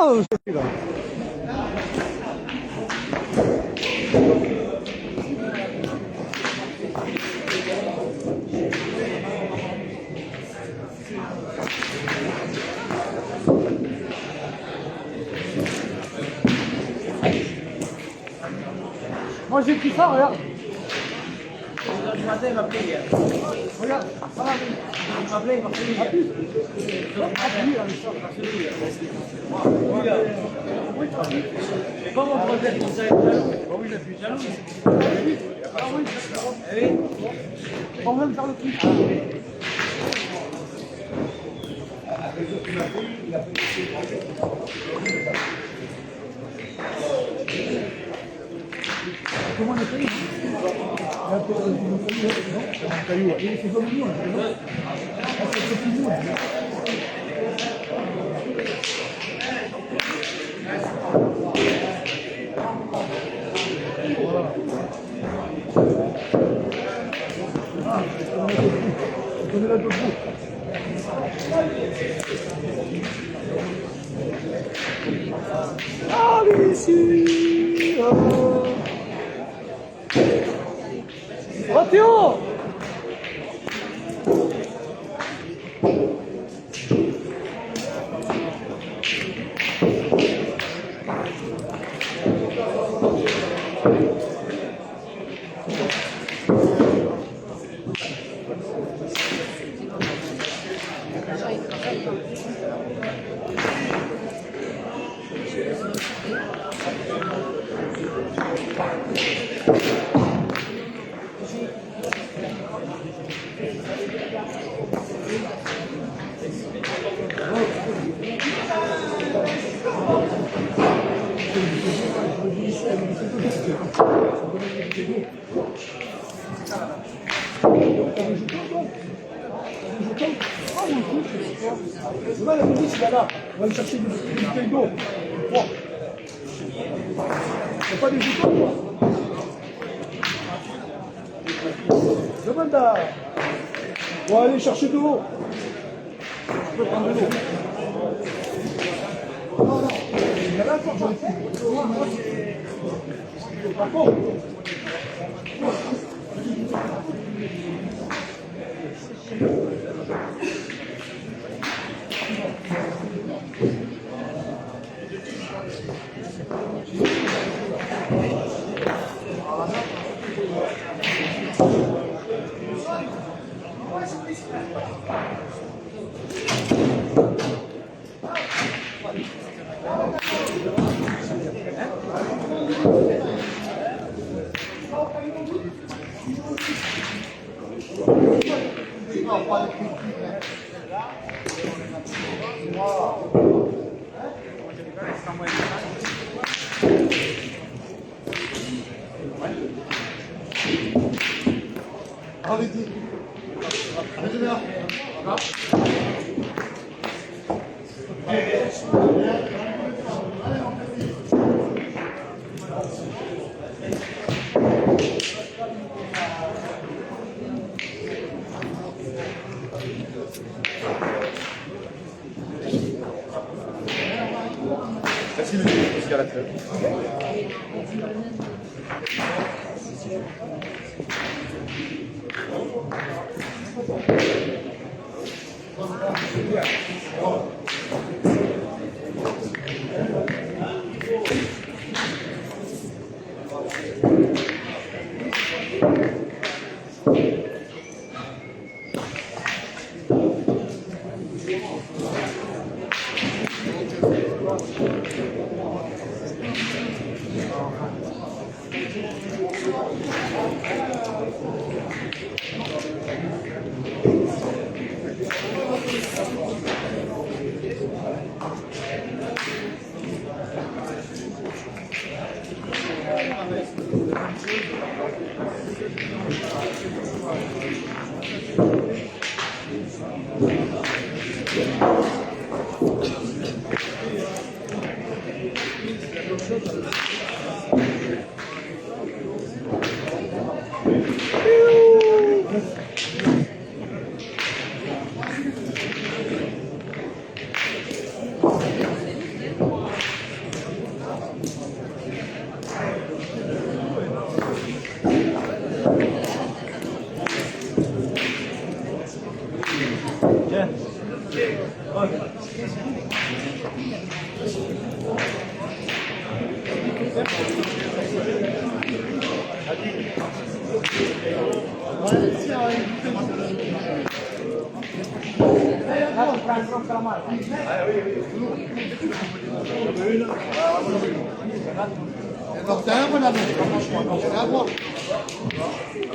Ah, je suis là. Moi j'ai pris ça, regarde. Du matin, il m'a appelé hier. Regarde, ça va. Il m'a appelé hier. C'est pas mon projet pour ça être jaloux. Oui, je suis jaloux. Eh oui. On va me faire le truc. Comment on appelle? Un caillou. C'est comme nous, non? C'est comme nous. Ah, je connais la debout. Allez ici. Oh Théo. La police, il est là. On va aller chercher du bouteille d'eau. Bon. C'est pas des jetons, quoi. Demande à... On va aller chercher de l'eau. Je peux prendre de l'eau. Non, non. Il y a là, j'en ai plus. Moi, c'est... Par contre... Allez-y. Allez-y bien. Merci monsieur, jusqu'à la fin.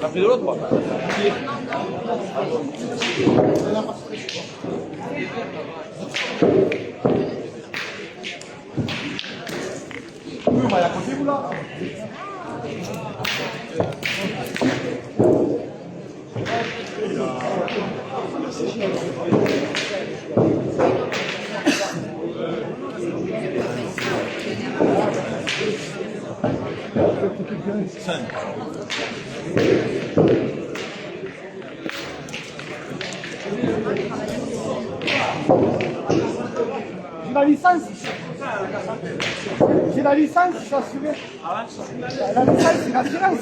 T'as pris de l'autre, quoi. Oui, bah, la côté, vous là. J'ai la licence. J'ai la licence, je suis assuré. La licence, c'est l'assurance.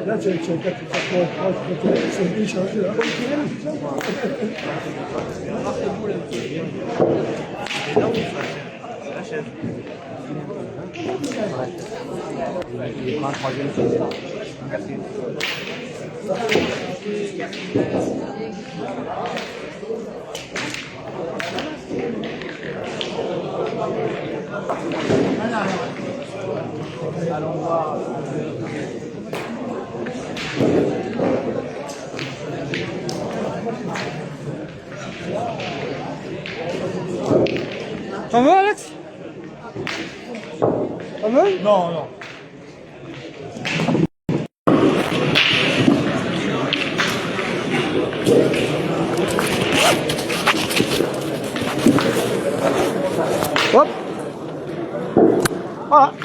Là, tu as 4 c'est bien chargé là. Il prend un troisième, un quatrième. Allons voir. T'en veux, Alex? T'en veux? Non, non.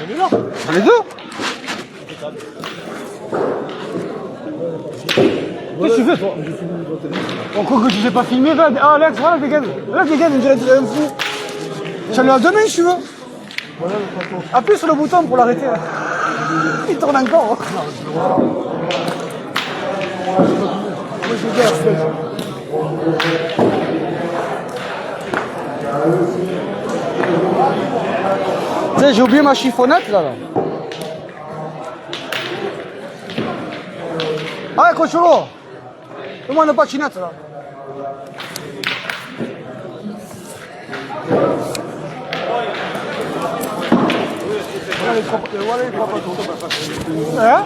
Sur les deux. Qu'est-ce que tu fais toi? Encore que tu sais pas filmer, va. Ah Alex, voilà dégage. Là dégage, on dirait un fou. Tu lui as donné si tu veux. Appuie sur le bouton pour l'arrêter. Il tourne encore. Tu sais, j'ai oublié ma chiffonnette là. Ah, Cocholo, donne-moi une patinette là. Hein?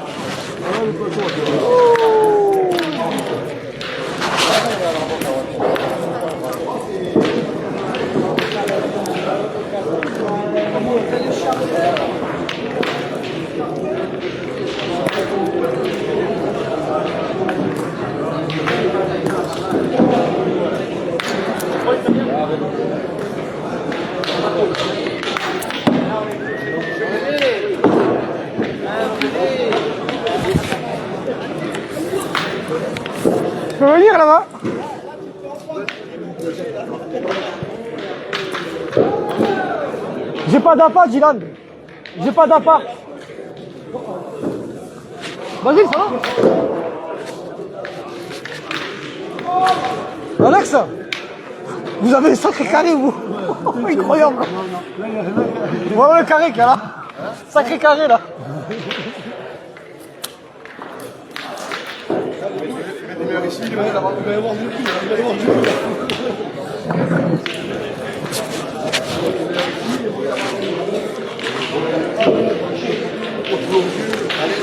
Tu peux venir là-bas? J'ai pas d'appart, Dylan. J'ai pas d'appart. Vas-y, ça va? Alex, vous avez un sacré carré, vous. Incroyable. Voilà le carré qu'il y a là. Sacré carré là.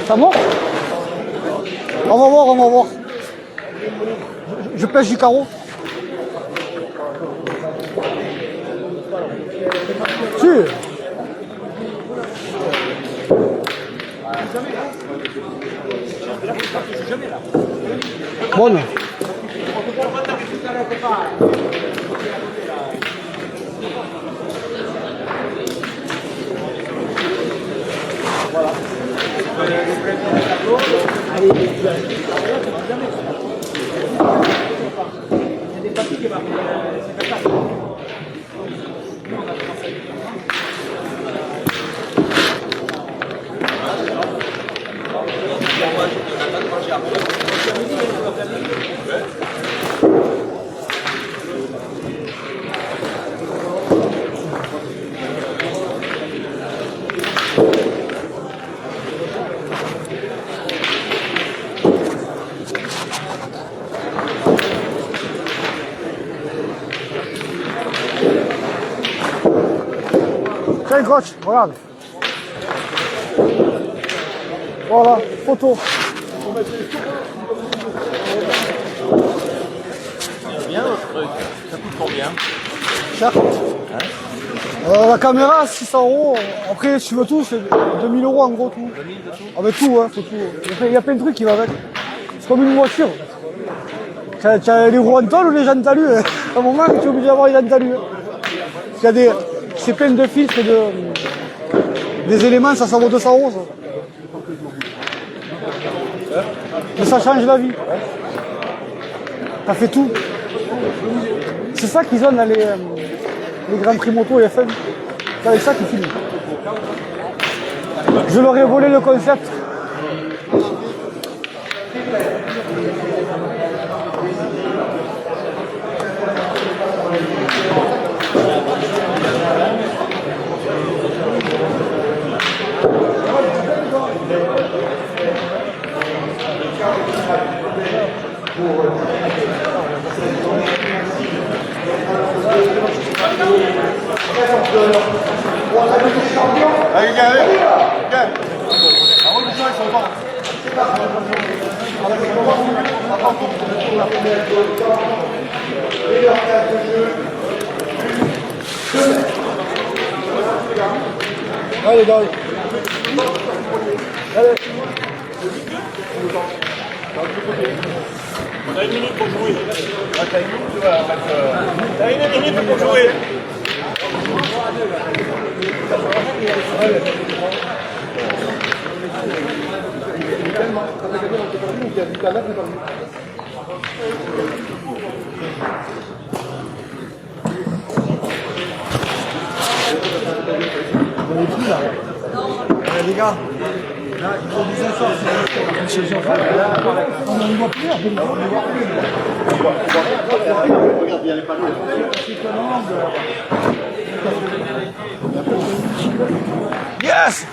Ça monte? On va voir, on va voir. Je pêche du carreau. Si. Bonne. Tiens, coach, regarde. Voilà, photo. Bien notre truc. Ça coûte combien? Cher. La caméra, 600 €. Après, si tu veux tout, c'est 2000 € en gros tout. 2000 de tout? Ah, mais tout, hein, faut tout. Il y a plein de trucs qui vont avec. C'est comme une voiture. Tu as les roues en tôle ou les jantes talus. Hein. À un moment, tu es obligé d'avoir les jantes talus. Hein. Parce qu'il y a des. C'est plein de filtres et des éléments, ça vaut 200 € ça. Mais ça change la vie. T'as fait tout. C'est ça qu'ils ont dans les Grands Prix moto et F1. C'est avec ça qu'ils filment. Je leur ai volé le concept. Allez, gars, allez. Ah, ouais, ils sont pas. Allez, gars. Allez. On a une minute pour jouer. T'as une minute pour jouer. Les gars, là, il faut des efforts. On ne voit plus. Regarde bien les panneaux. Yes!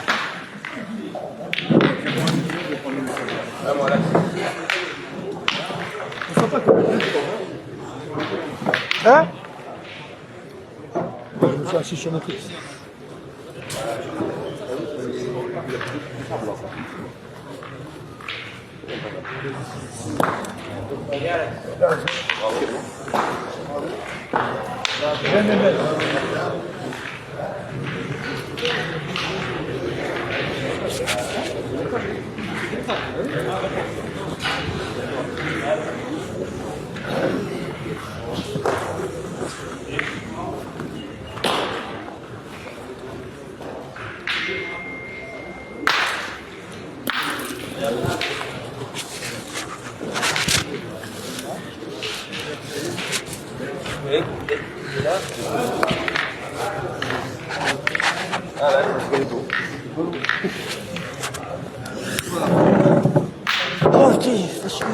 Hein? Je me suis assis sur notre liste. Oh, putain, c'est chiant.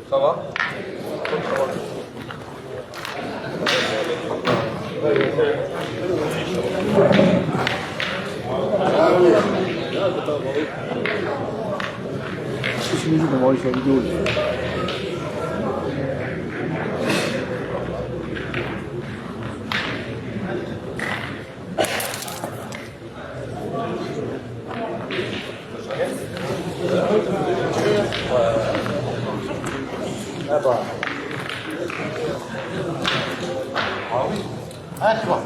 Ça va? C'est les jours qu'on va voir sur la vidéo. Ah, tu vois.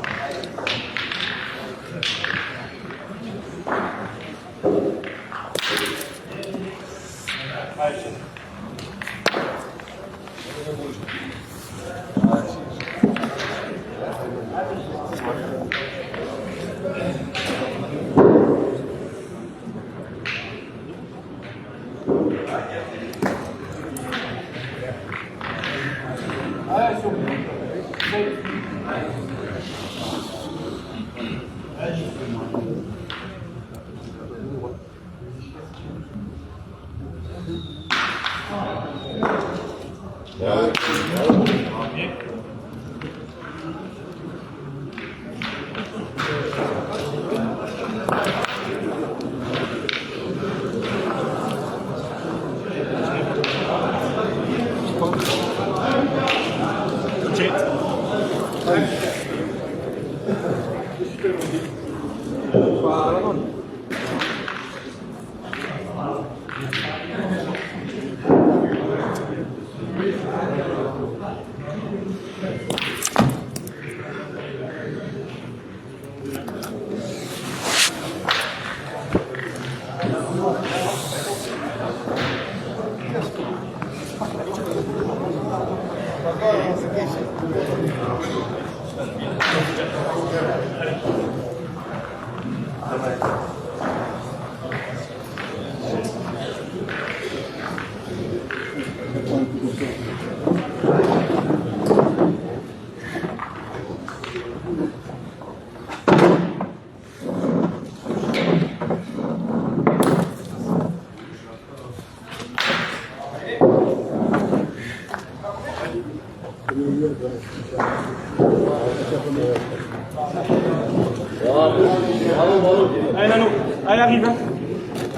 Allez Nano, allez arrive hein.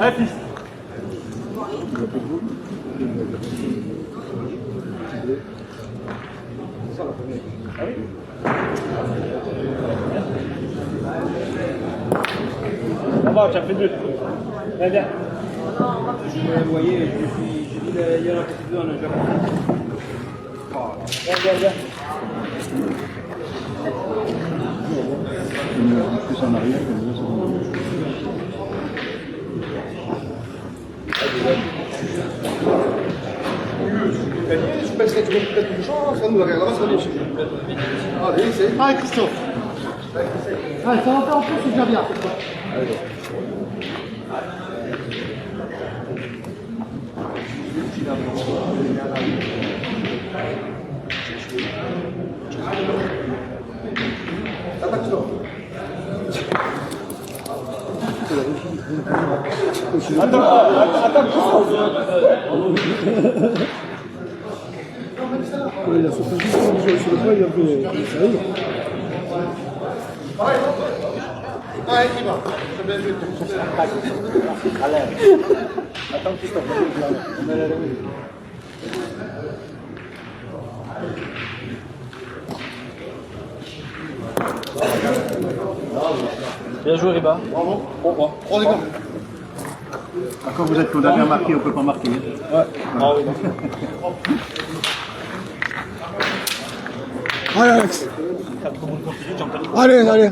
Allez fils. Ça va, tu as fait deux. Viens, viens. Vous voyez, j'ai dit il y en a peut-être deux en un jour. Viens, viens, viens. Plus en arrière que les autres. Je passerai peut-être une chance, ça nous la regardera sur les chiffres. Allez, c'est. Ah, Christophe. Ah, ça va faire en plus, c'est déjà bien. Il a sauté juste sur le point, il a fait. Ça y est. Ah, il va. Bien joué, Riba. Bravo. Bon point. Oh, les gars. Quand vous êtes condamné à marquer, on ne peut pas marquer. Ouais. Ah oui. Allez, Alex. Allez, allez.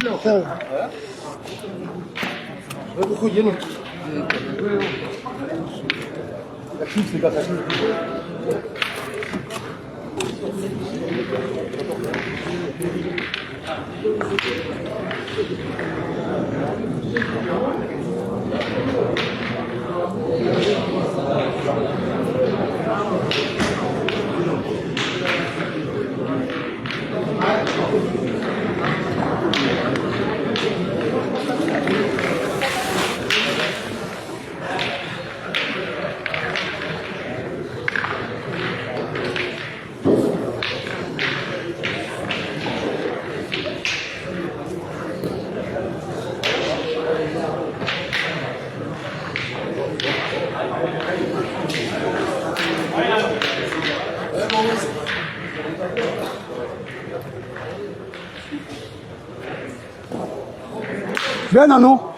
Bien, Nano.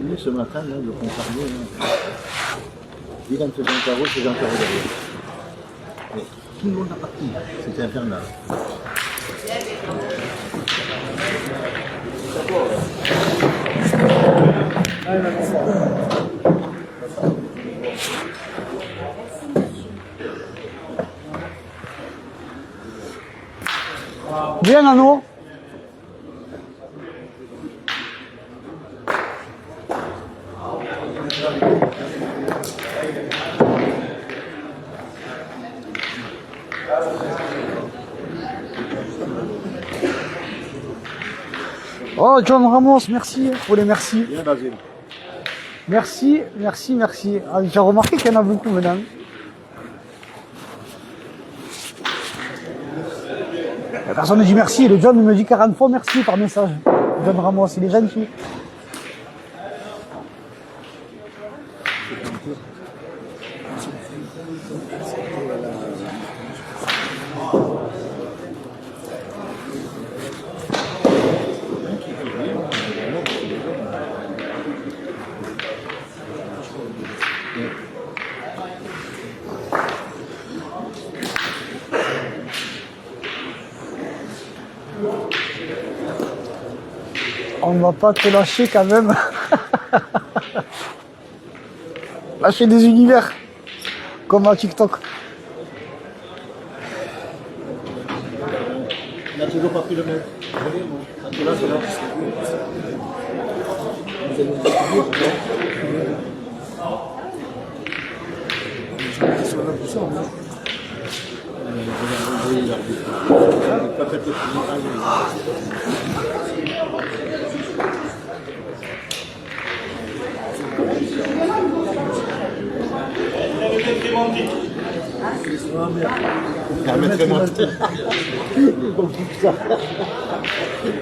Lui, ce matin, là, le Concarneau, il vient de faire un carreau, c'est un carreau derrière. Mais tout le monde a parti, c'était infernal. Bien, Nano. Oh, John Ramos, merci pour les merci. Bien, Basile. Merci, merci, merci. Ah, j'ai remarqué qu'il y en a beaucoup maintenant. Personne ne dit merci. Le John me dit 40 fois merci par message. John Ramos, il est gentil. On ne va pas te lâcher quand même. Lâcher des univers. Comme à TikTok. Il n'a toujours pas pris le mec. Là, c'est là.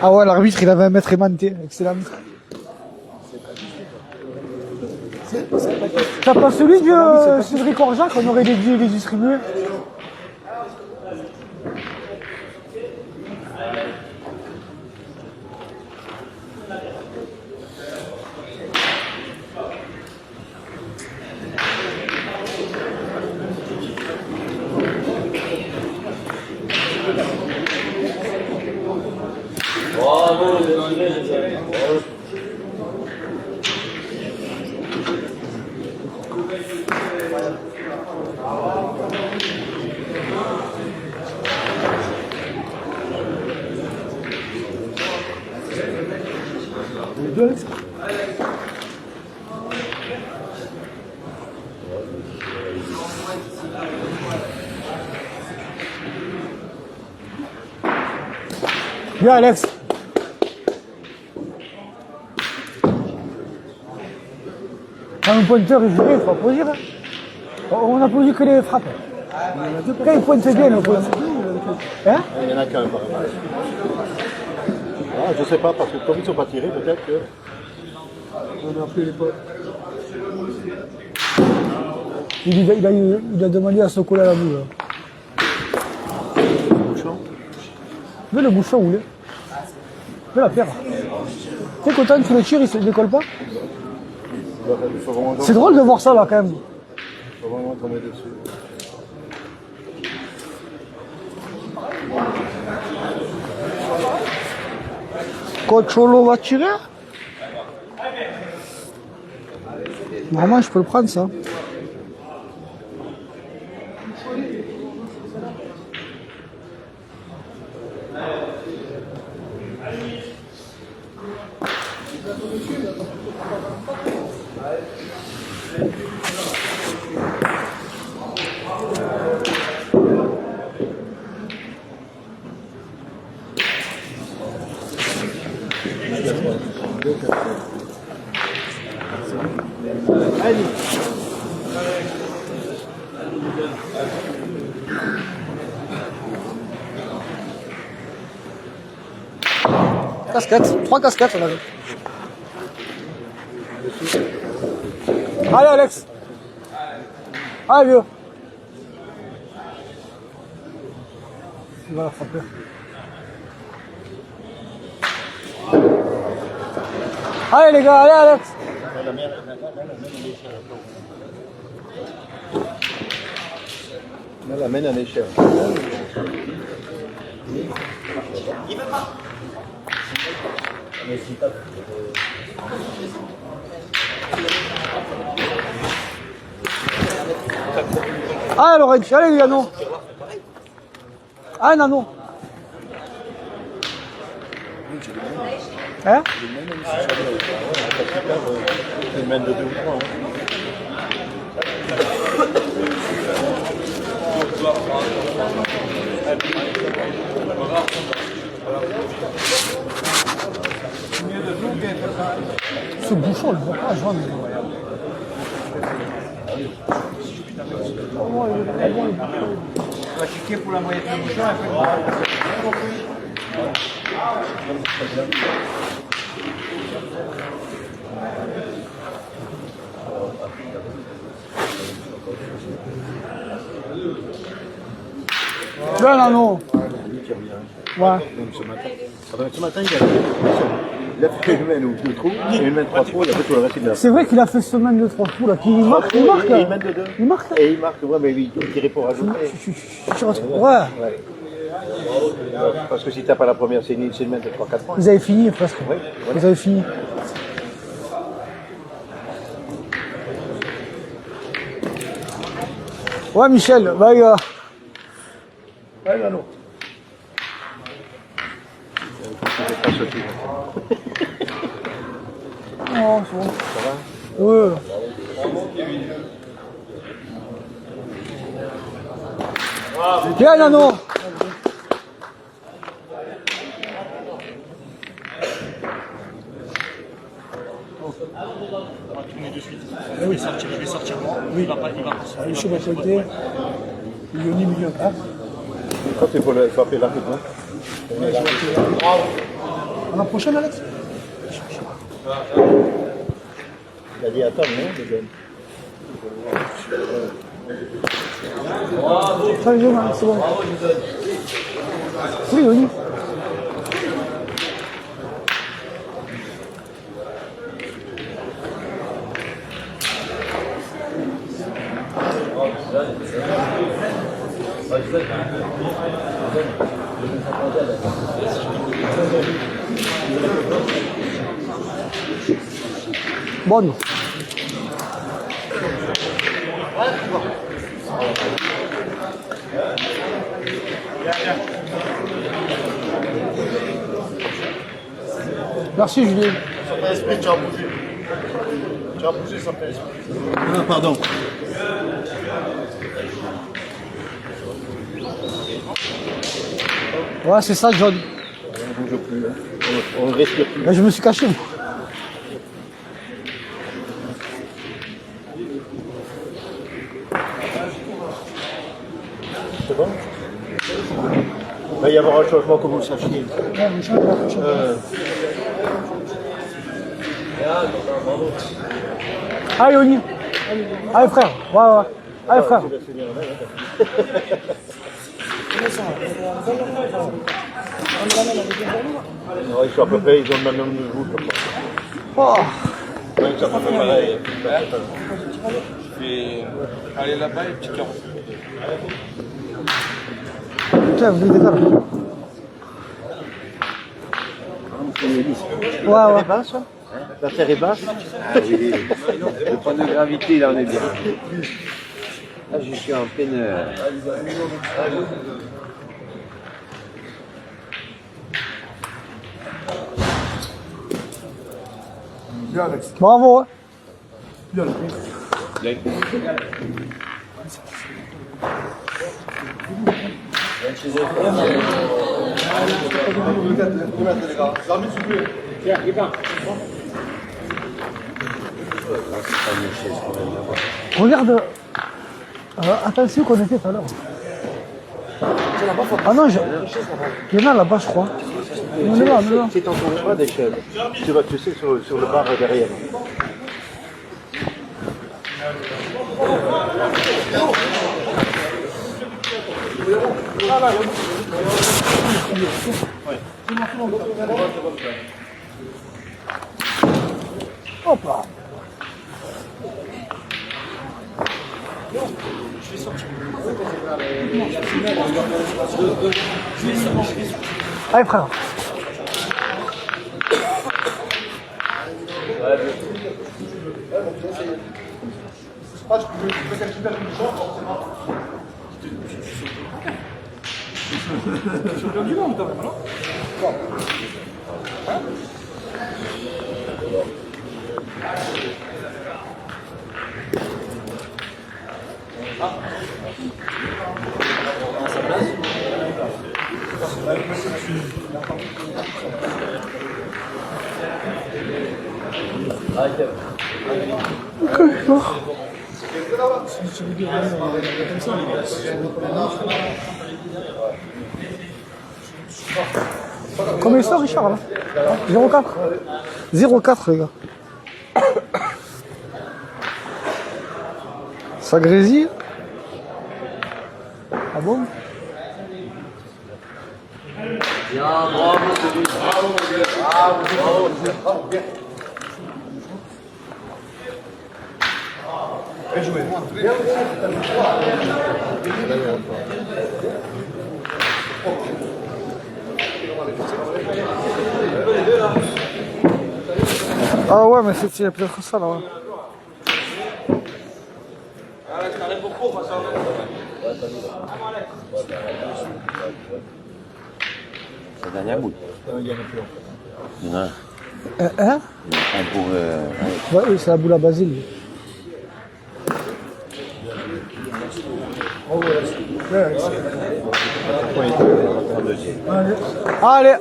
Ah ouais, l'arbitre, il avait un mètre aimanté. Excellent. T'as pas celui de Cédric Orgeat qu'on aurait dû les distribuer? Les deux, Alex. Bien, Alex. Quand le pointeur est joué, il faut applaudir. Hein. On applaudit que les frappes. Quand il pointe bien, le pointeur. Hein? Il y en a qu'un, par exemple. Ah, je sais pas, parce que comme ils ne sont pas tirés, peut-être que. On a appelé les potes. Il a demandé à se coller à la boule. Bouchon. Veux le bouchon roulé. Veux la paire. Tu sais, quand tu le tires, il ne se décolle pas. Il faut vraiment, C'est drôle de voir ça là quand même. il faut vraiment tomber dessus. Cocholo va tirer. Normalement, je peux le prendre ça. Casquette, 3 casquettes on a vu. Allez Alex. Allez vieux. Il va la frapper. Allez les gars, allez Alex. Là, la mène à l'échelle. Allez Lorenz, allez les gars, non. Allez Nano. Hein? C'est une mène de 2 ou 3. Ce bouchon, le voit pas, Jean. On va checker pour la moyenne de bouchon. Bien Nano. Ouais. Même ce matin, il a fait une mène ou 2 trous, une mène 3 trous, il a fait tout le reste de la. C'est vrai qu'il a fait semaine de 3 trous là, qu'il marque, Et là. il mène de 2. Il marque là. Et il marque, ouais, mais il tirait pour rajouter. Ouais. Ouais. Parce que si t'as pas la première, c'est une mène de 3-4 points. Vous avez fini presque. Oui, voilà. Vous avez fini. Ouais Michel, bah les gars. Allez, Nano. Oh, c'est bon. Ça va? Ouais. Bien Nano. Oui, sortir, je vais sortir moi. Oui, il va pas. Allez, chez ma qualité. Millioni, million. Ah, Quand il faut appeler l'arbitre, à la prochaine, Alex. Il a dit attends, non, les jeunes. Ça les jeunes, c'est bon. Oui, oui. Bonne. Merci Julien. Certain esprit, tu as bougé. Tu as bougé, certain esprit. Ah, pardon. Ouais, c'est ça, John. On ne bouge plus. Hein. On ne respire plus. Là, je me suis caché. Moi. C'est bon? Il va y avoir un changement, que vous le sachiez. Allez, Oni. Allez, frère. Ouais, ouais. Allez, frère. Non, ils sont à peu près, ils ont le même niveau. Oh. Ouais, ils sont à peu près pareil. Je vais aller là-bas et petit 40. Tiens, vous êtes d'accord. Ouais, ouais. Basse, hein? La terre est basse. Ah oui, le point de gravité, là, on est bien. Là, je suis en pleine... Bravo. Hein. Regarde. Attention qu'on était tout à l'heure. Ah non, il y en a là-bas, je crois. On est là, on est là. Si tu n'en trouves pas d'échelle, tu sais, sur le bar derrière. Hop là. Allez frère. Combien il sort Richard là 0,4 0,4 les gars. Ça grésille. Ah bon? Ah ouais, mais c'est peut-être ça là. Ouais. C'est la dernière boule. Il y en a un. Hein? Un pour... Ouais, oui, c'est la boule à Basile. Allez.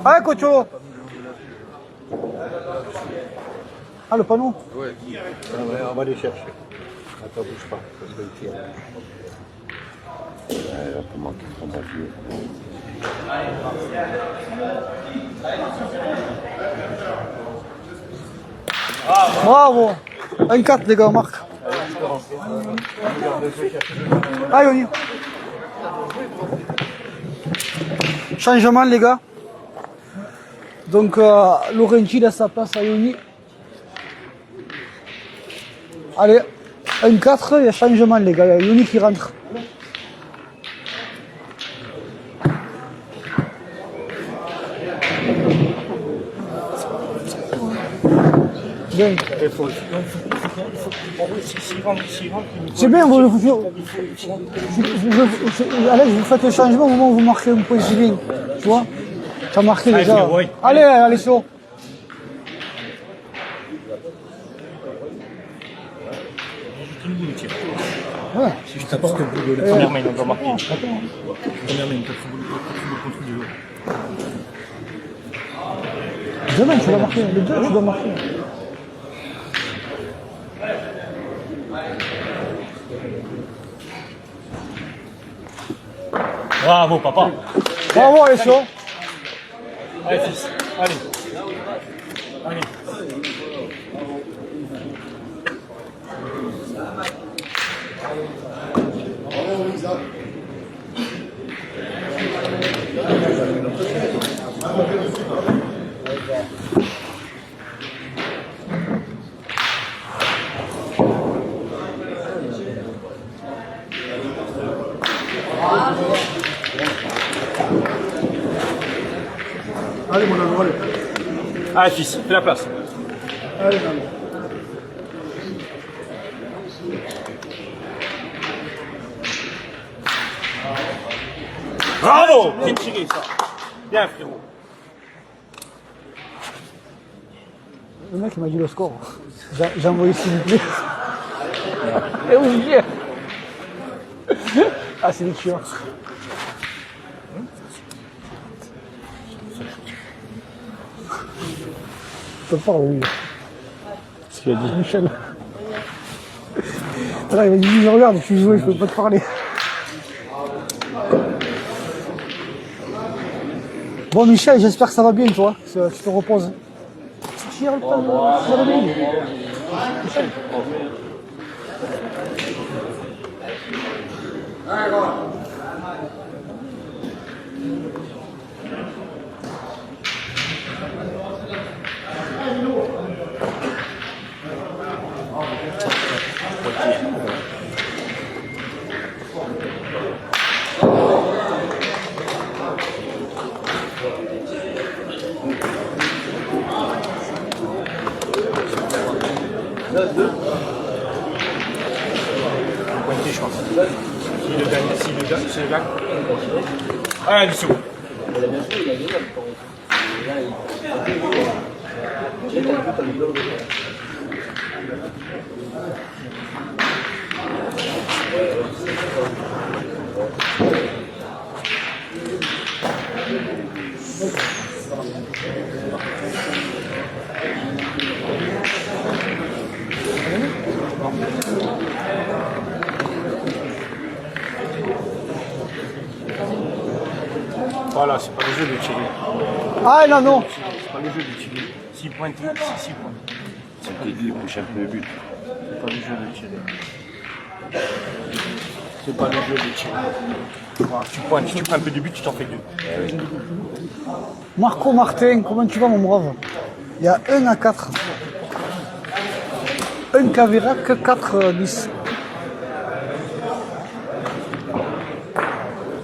Allez, Cocho. Ah, le panneau? Ouais, on va les chercher. Attends, bouge pas. Parce que le tir. Il va pas manquer de contagieux. Bravo. 1-4 les gars, on marque. Allez, on y va. Changement les gars. Donc Laurenti laisse sa place à Yoni. Allez, 1-4, il y a changement les gars, il y a Yoni qui rentre. Bien. C'est bien, allez, vous faites le changement au moment où vous marquez un point civil. Tu vois? Tu as marqué déjà. Allez, allez, chaud. Ouais. Si je t'apporte le bout de la première main, on doit marquer. Première main, 4 bouts contre du jeu. Demain, tu dois marquer. Les deux, tu dois marquer. Bravo, papa. Bravo, allez, chaud. Allez, fils. Allez. Allez. Allez, mon amour, allez. Allez, fils, fais la place. Allez, maman. Bravo. Bien tiré, ça. Bien, frérot. Le mec il m'a dit le score. J'ai envoyé s'il vous plaît. Et où il est? Ah, c'est des tueurs. Je peux pas, oui. Ce qu'il a dit Michel. Là, il m'a dit, regarde, je suis joué, je peux pas te parler. Bon, Michel, j'espère que ça va bien, toi. Tu te reposes. Ça va bien. Michel. Pointé, je pense. S'il le gagne, c'est le gagne. Allez, du second. Voilà, c'est pas le jeu de tirer. Ah, non, non. C'est pas le jeu de tirer. 6 points, c'est 6 points. C'est qu'il dit, il bouge un peu le but. C'est pas le jeu de tirer. C'est pas le jeu de tirer. Voilà, tu pointes, si tu prends un peu de but, tu t'en fais 2. Marco Martin, comment tu vas, mon brave? Il y a 1-4. 1 Cavirac, 4-10.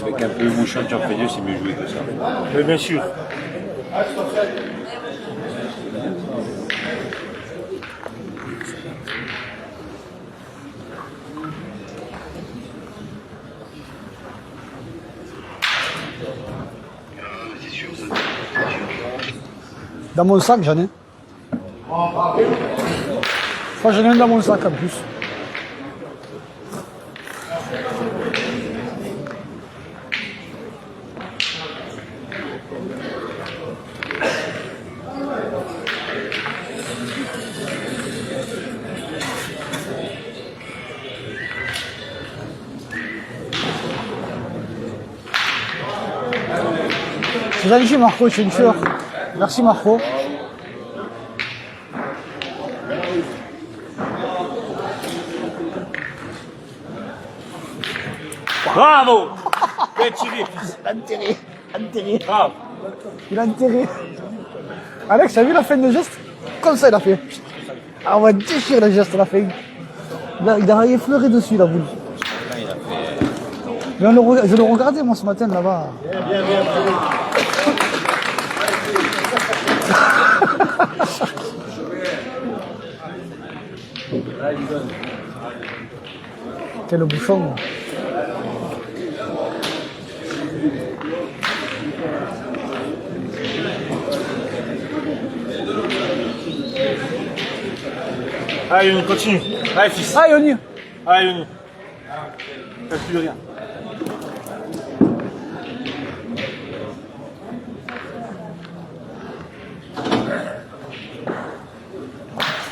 Avec un peu bouchon, tu en fais 2, c'est mieux joué que ça. Mais bien sûr. Dans mon sac, j'en ai. Enfin, j'en ai un dans mon sac en plus. C'est gentil Marco, tu es une fleur. Merci Marco. Bravo. Bien tiré, fils. Enterré. Bravo. Il a enterré. Alex, t'as vu la fin de geste? Comme ça, il a fait. Ah, on va déchirer le geste à la fin. Il a effleuré dessus, la boule. Mais je le regardais, moi, ce matin, là-bas. Quel bouchon. Allez, Yoni, continue. Allez, fils. Ah, Yoni. Allez, Yoni. Fais plus rien.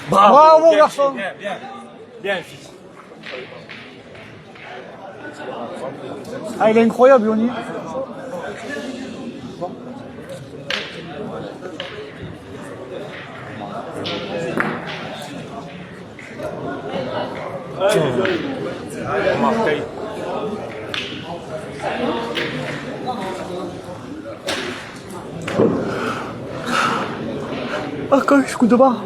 Bravo, bien, garçon. Bien, bien. Bien, fils. Ah, il est incroyable, Yoni. Marseille. Ah, quand je coup de barre.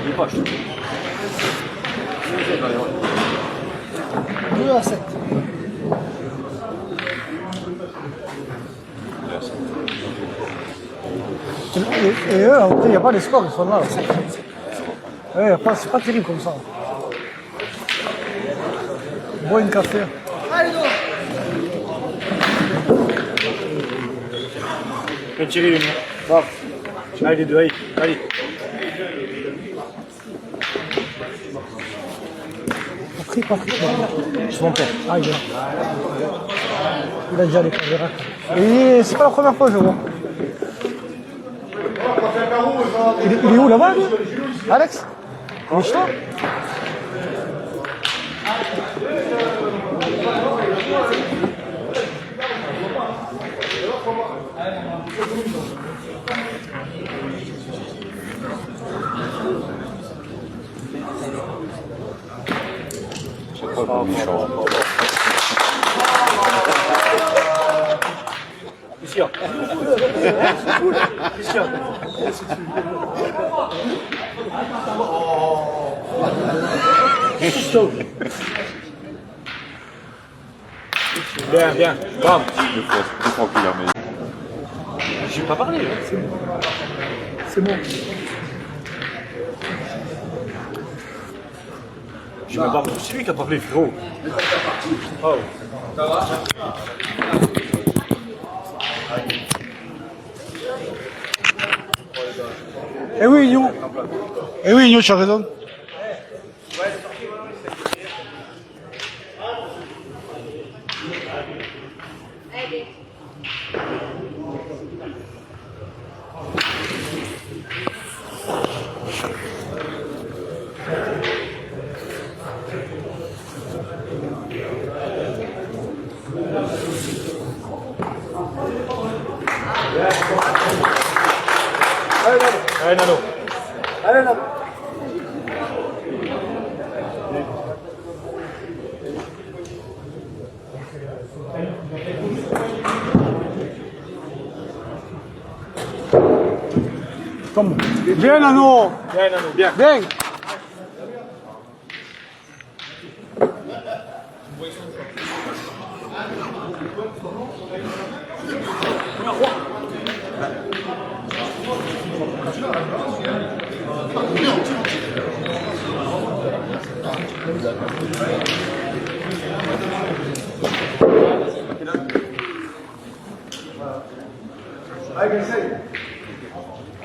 Il est pas chaud. 2-7. Et eux, il n'y a pas les scores, ils sont là. Ouais, c'est pas terrible comme ça. Bois une café. Bien tiré, Yoni. Bravo. Allez, les deux, allez. Allez. Patrick. C'est mon père. Ah, il est là. Il a déjà les caméras. Et c'est pas la première fois que je vois. Il est où là-bas, lui Alex? Il est chez toi? Christian. Christian. Bien, bien. Bravo. J'ai pas parlé. C'est bon. J'ai même pas parlé. C'est lui qui a parlé, frérot. Oh. Eh oui, Igno. Eh oui, Igno, tu as raison. Allez, Nano. Allez, là. Tombe. Bien, Nano. Bien, Nano, bien. Bien.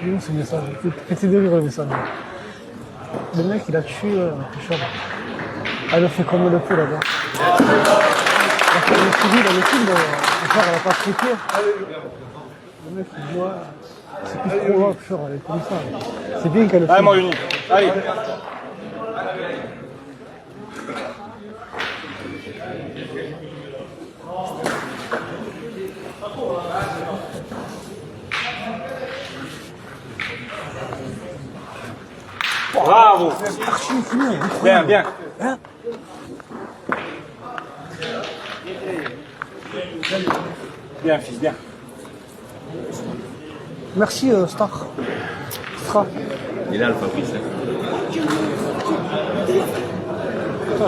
Où ce message? Petit de rire le message. Le mec il a tué Richard. Ah, il a fait comme le peut là-bas. Il a fait le civil, le film, Richard elle a pas triqué. Le mec il dit ouais, c'est plus trop grave, Richard, elle est comme ça. C'est bien qu'elle le Allez, fait. mon Yoni. Allez. Bravo. Archi fini. Bien, bien. Hein? Bien, fils, bien. Merci, Star. Stra. Il est là, le Fabrice.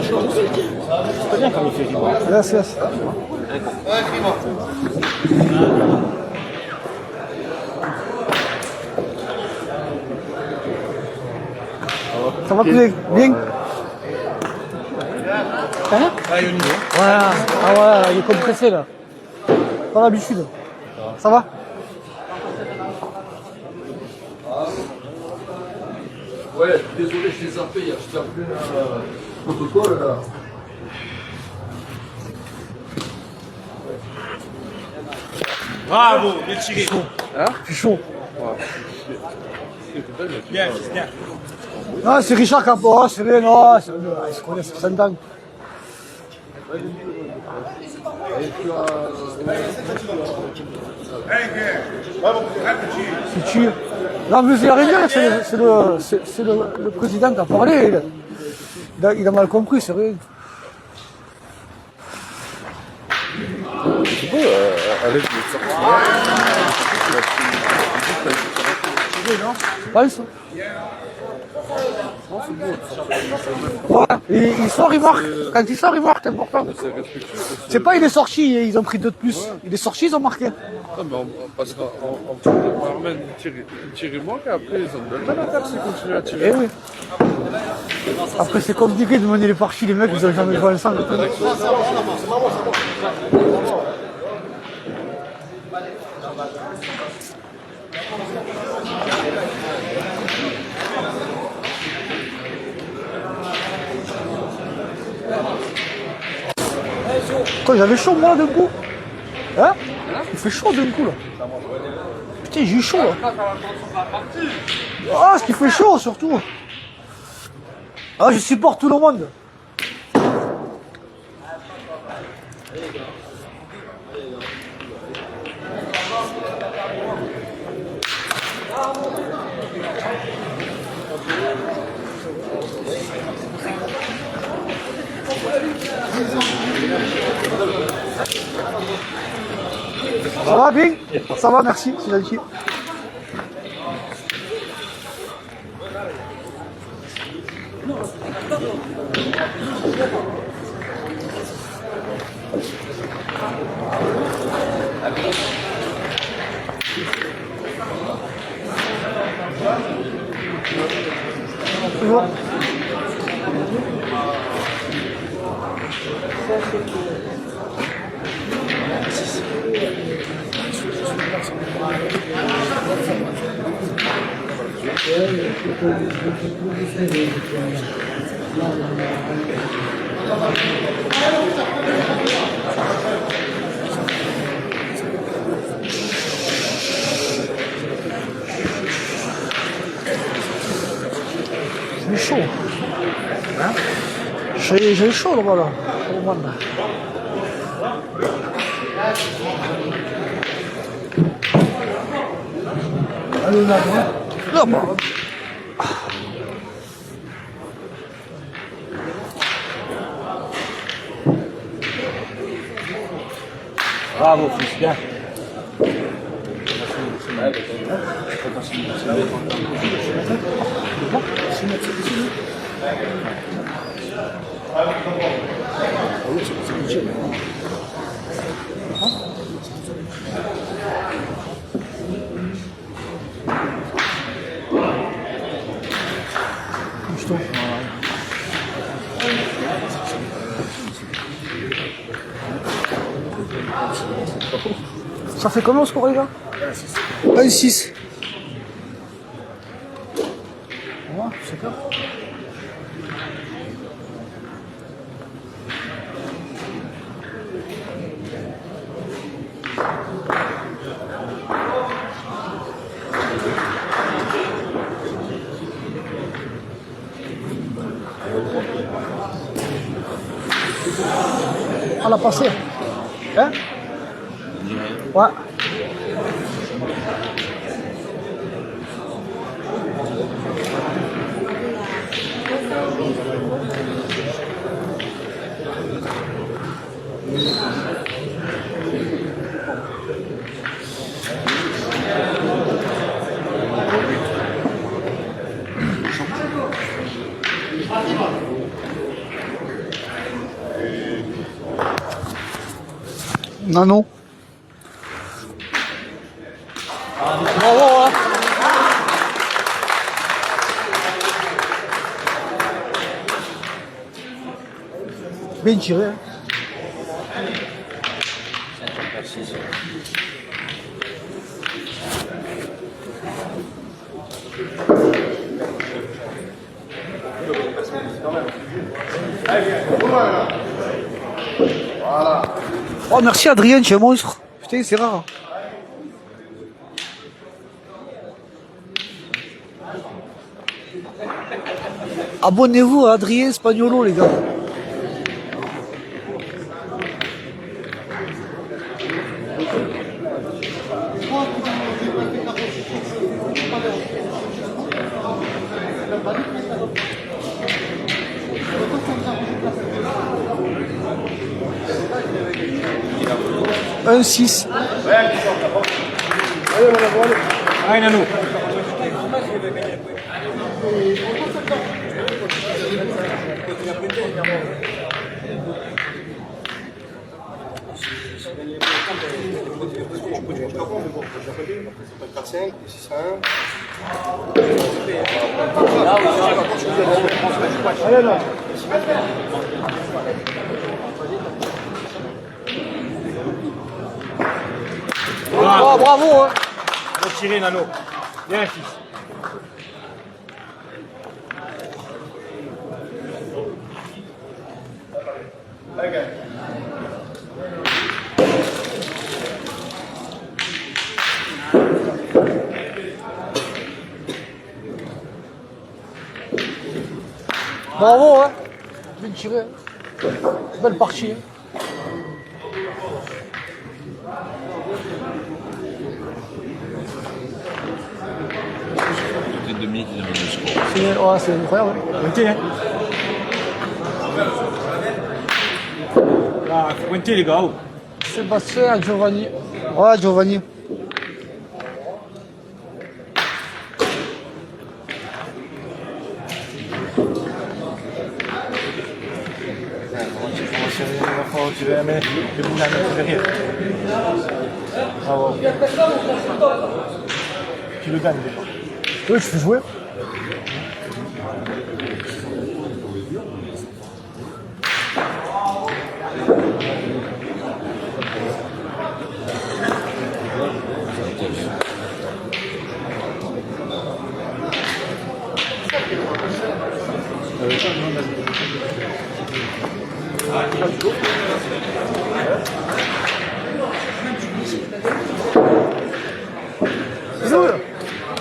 C'est pas bien comme il fait vibrer. Gracias. Ça va couler bien? Hein? Voilà. Ah ouais, il est compressé là. Pas l'habitude. Ça va? Ouais, désolé, je l'ai zappé, il y a juste un peu protocole là. Bravo, bien tiré. C'est chaud. Bien, fils, bien. Non, c'est Richard Capot. Oh, c'est bien, non. Ils se connaissent, ça s'entend. C'est tu. Non, mais c'est rien, c'est le président qui a parlé. Il a mal compris, c'est rien. Pense. Ouais, il sort, il marque. Quand il sort, il marque, c'est important. C'est pas il est sorti, ils ont pris 2 de plus. Il est sorti, ils ont marqué. Non, mais parce qu'en barman, il tirait moins qu'après, ils ont de la table s'ils continuent à tirer. Eh oui. Après, c'est compliqué de mener les parties, les mecs, ils ont jamais joué ensemble. Putain, j'avais chaud moi d'un coup. Hein? Il fait chaud d'un coup là. Putain, j'ai eu chaud là. Ah, ce qui fait chaud surtout. Ah, je supporte tout le monde. Ça va bien? Ça va, merci, c'est gentil. Toujours. J'ai chaud. Hein? J'ai chaud là-bas là. Au moins, là. Allez là-bas. Là-bas. Bravo, fils, bien. Ça fait combien au score, les gars? 1-6. Ouais, c'est clair. À la passée. Hein? Ouais. Nano. Bravo, hein. Bien tiré. Hein. Oh merci Adrien, tu es un monstre. Putain, c'est rare. Abonnez-vous à Adrien Spagnolo, les gars. Un 6. Allez, Nano. Allez là. Oh, bravo, hein. Retirez, Nano. Bien, fils. Bravo, hein. Bien tiré. Hein. Belle partie. Hein. Toutes les 2 minutes, ils donnent le score. C'est incroyable. Hein. Pointez, hein. Là, faut pointer, les gars. Oh. Sébastien, Giovanni. Ouais, Giovanni. Bravo. Tu le gagnes déjà. Oui, je peux jouer.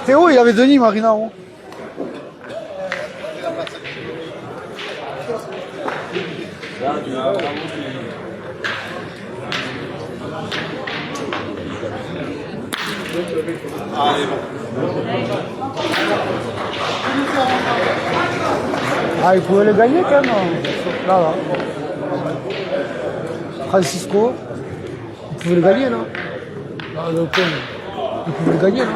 Théo, il avait Denis Marinaro. Ah, il pouvait le gagner quand même. Là, là. Francisco, il pouvait le gagner là. Là, le point, il pouvait le gagner là.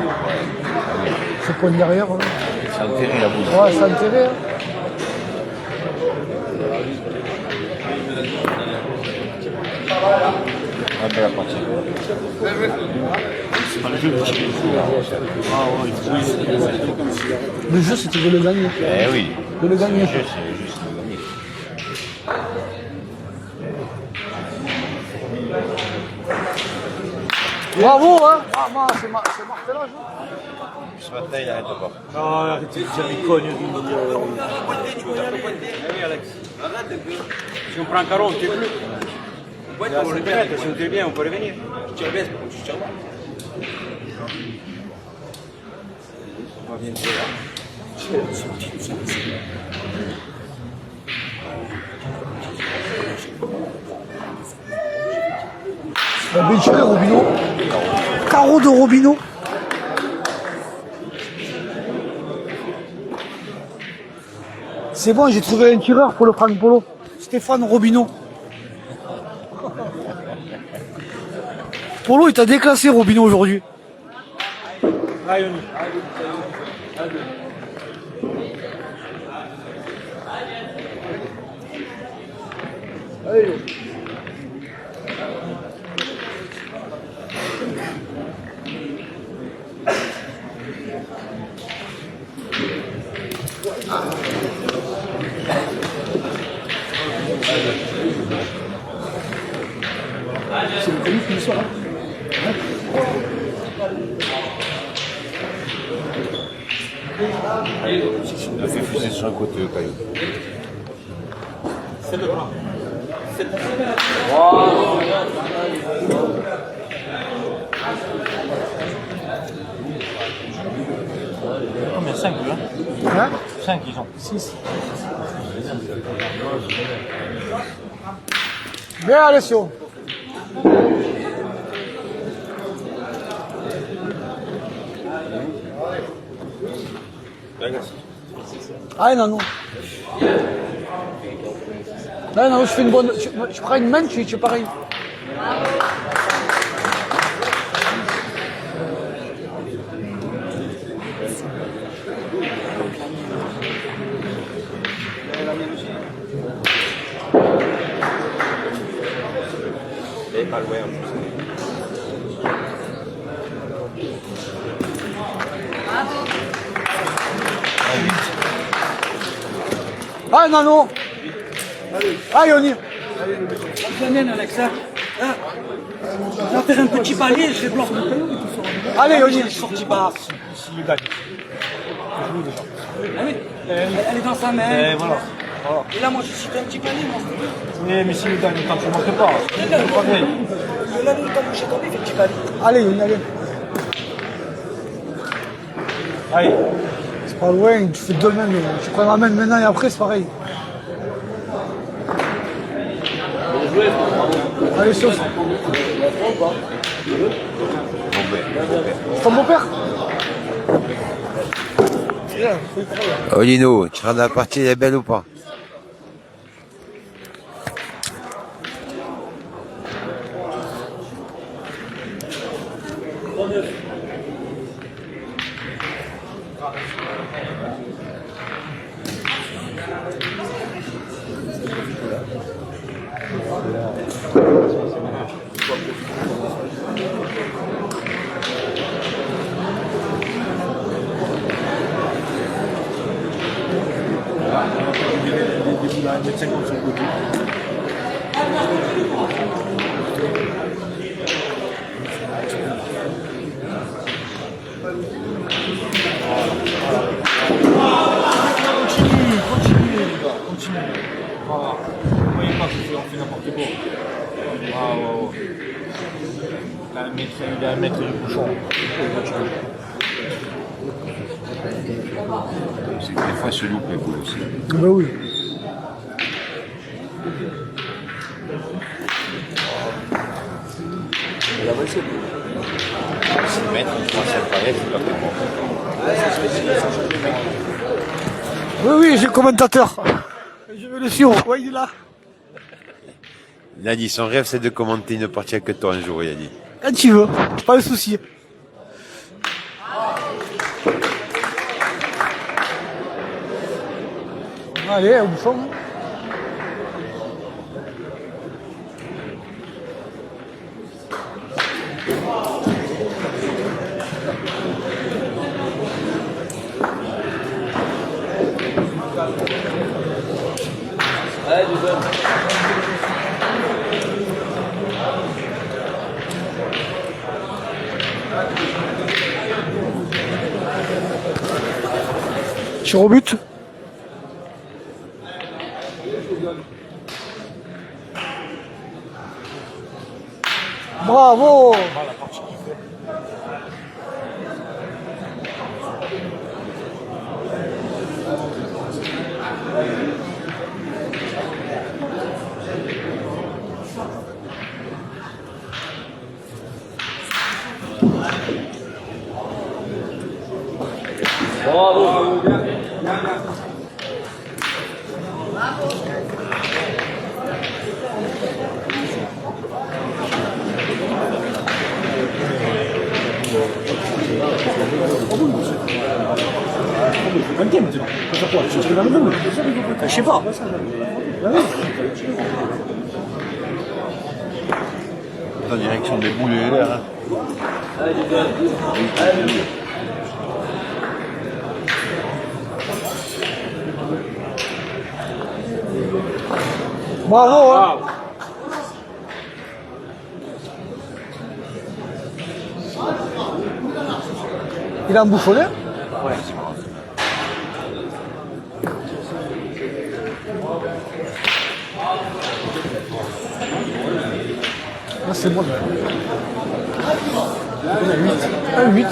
Ce point derrière. Là. C'est enterré la boule. Ouais, c'est enterré. Hein. Ah, belle partie. C'est pas le jeu de tirer. Le jeu, c'était de le gagner. Eh oui. De le gagner. Le jeu, c'est juste de gagner. Bravo, hein. Ah, c'est martelage. Ce matin, il arrête pas. Ah, arrêtez de dire les cognes. Si on prend un carreau, on ne tire plus. Ouais, on le fait, si on tire bien, on peut revenir. Tu tires bien, c'est pour que tu tires mal. On va bien tirer là. Bien tiré, Robinho. Carreau de Robinho. C'est bon, j'ai trouvé un tireur pour le Franck Polo. Stéphane Robineau. Polo, il t'a déclassé Robineau aujourd'hui. C'est le premier qui le sort. Il a fait fuser sur un côté, Caillou. Combien 5 hein Hein 5 ils ont. 6. Bien, Alessio. Ah non, non. Non, non, je fais une bonne. Je prends une main, je suis pareil. Pas loin en plus. Ah non, non. Ah, Yoni. J'amène Alexa. Hein, je vais faire un petit palier, je vais bloquer. Allez, Yoni. Je sorti bas. S'il gagne. Ah oui, elle est dans sa main. Et voilà. Et là, moi, je suis un petit palier, moi. Oui, mais s'il gagne, quand tu ne montes pas, c'est pas pareil. Là, nous, quand j'ai tombé, il fait un petit palier. Allez, Yoni, allez. Allez. C'est pas loin, tu fais deux mains. Tu prends la main maintenant et après, c'est pareil. Allez, sauf. C'est ton beau-père? Oh Lino, tu rends la partie, elle est belle ou pas? Il a un mètre du bouchon. Des fois, se loupe les boules aussi. Bah oui. Mettre une troisième paillette, c'est pas très bon. Oui, oui, j'ai le commentateur. Je vais le suivre. Ouais, il est là. Il a dit, son rêve, c'est de commenter une partie avec toi un jour, il a dit. Quand tu veux, pas de souci. Allez, au bouchon. Tir au but. Bravo. 20e maintenant. Tu vas faire quoi? Tu tires dans le boule? Je sais pas. La direction des boules est là. Bravo, hein. Il a embouffonné? Ouais. Ah, c'est bon. Un 8.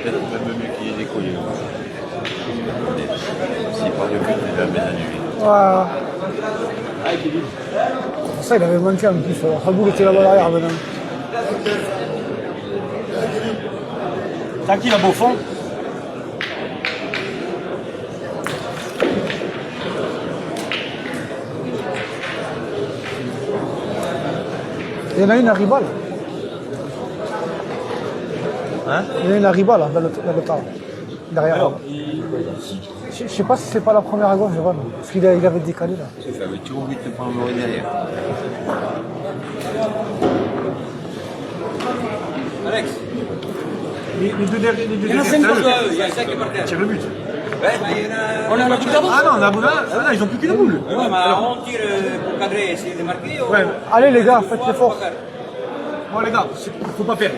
Peut-être même mieux qu'il y ait des couilles. S'il parle de but, il a bien annulé. Voilà. Ça, il avait manqué en plus. Raboul était là-bas derrière maintenant. T'as qui là-bas au fond? Il y en a une à Ribal. Hein? Il y en a une à Ribal là, dans le tas. Derrière. Alors, Je sais pas si c'est pas la première à gauche, Jérôme. Parce qu'il avait décalé là. Ça avait toujours envie de te prendre le derrière. Alex, les deux derniers, il y en a 5 contre eux, il y a 5 par terre. tire le but. Ouais, mais il y en a... On a la boule d'avance. Ah non, on a là, ils ont plus qu'une boule. Ouais, mais on tire pour cadrer, essayer de marquer ou... Ouais. Allez les gars, faites l'effort. Bon les gars, faut pas perdre.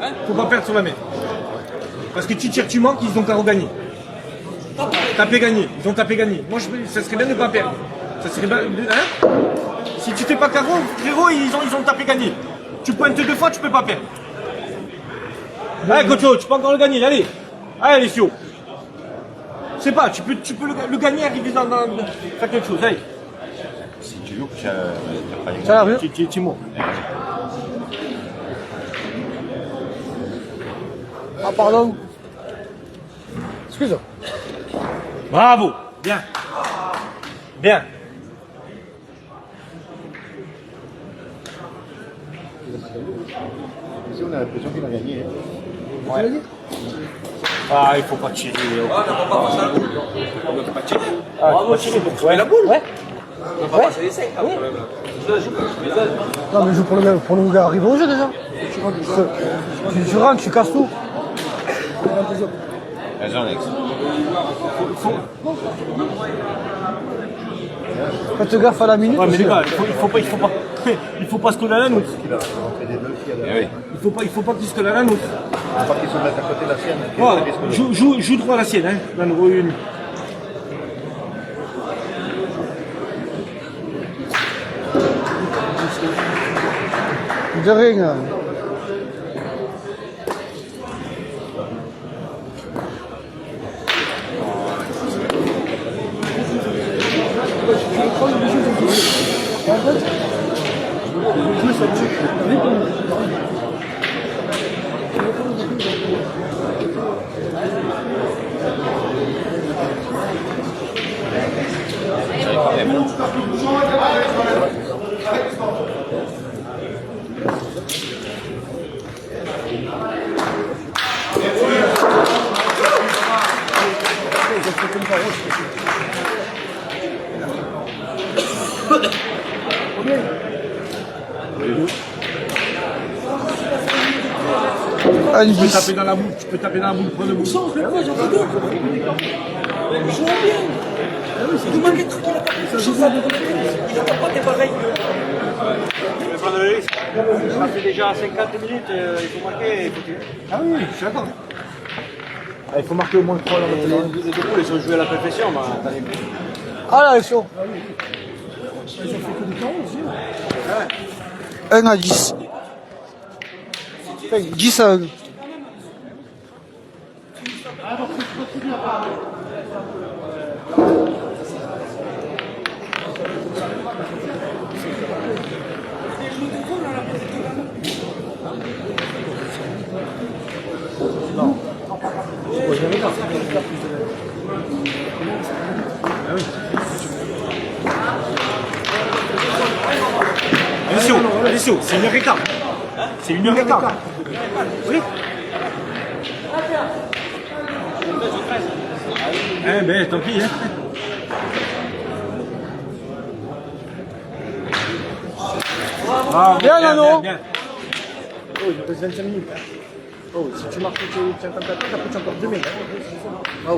Hein? Faut pas perdre sur la main. Parce que tu tires, tu manques, ils ont qu'à regagner. Taper gagné, ils ont tapé gagné. Moi, ça serait bien de ne pas perdre. Ça serait bien. Hein? Si tu fais pas carreau, frérot, ils ont tapé gagné. Tu pointes 2 fois, tu peux pas perdre. Allez, Cocho, tu peux encore le gagner, allez. Allez, les fiots. Je sais pas, tu peux le gagner, arriver dans. Faire quelque chose, allez. Si tu loupes, tu n'as pas les Ça va, Tu es mort. Ah pardon. Excuse. Bravo, bien. Bien. Si on a l'impression qu'il a gagné. Ouais. Ah, il faut pas tirer. Ah, on va pas passer la boule. On ne peut pas tirer. Ah, il faut pas tirer pour trouver la boule. Ouais. On va pas passer les 5, là, le problème, là. Non mais je joue pour le gars arrive au jeu déjà. Tu rentres, tu casses tout. Raison, Alex. Faites gaffe à la minute. Ouais, mais aussi, les là. gars, il faut pas se coller à la nôtre. Eh oui. Il faut pas qu'il se colle à la nôtre. Il faut pas qu'ils se mettent à côté de la sienne. Voilà, joue droit à la sienne, hein, la numéro 1. De rien. Un Tu peux 10. taper dans la boule, prendre le boule. J'en fais deux. Je joue bien. Il manque un truc, il a pas fait ça. Il a pas été pareil. Je vais prendre le risque. Ça fait déjà 50 minutes, il faut marquer, il faut tirer. Ah oui, je suis d'accord. Ah, il faut marquer au moins 3 là. Les deux poules, ils sont joués à la perfection, mais attendez. Ah là, Alessio. 1 à 10. Enfin, 10 à 1. Alessio, c'est 1h15. C'est 1h15. Oui. Eh ben, tant pis, hein. Bien, Nano. Bien. Oh, il nous reste 25 minutes. Oh, si tu marques 54 après tu as encore 2 minutes. Oh.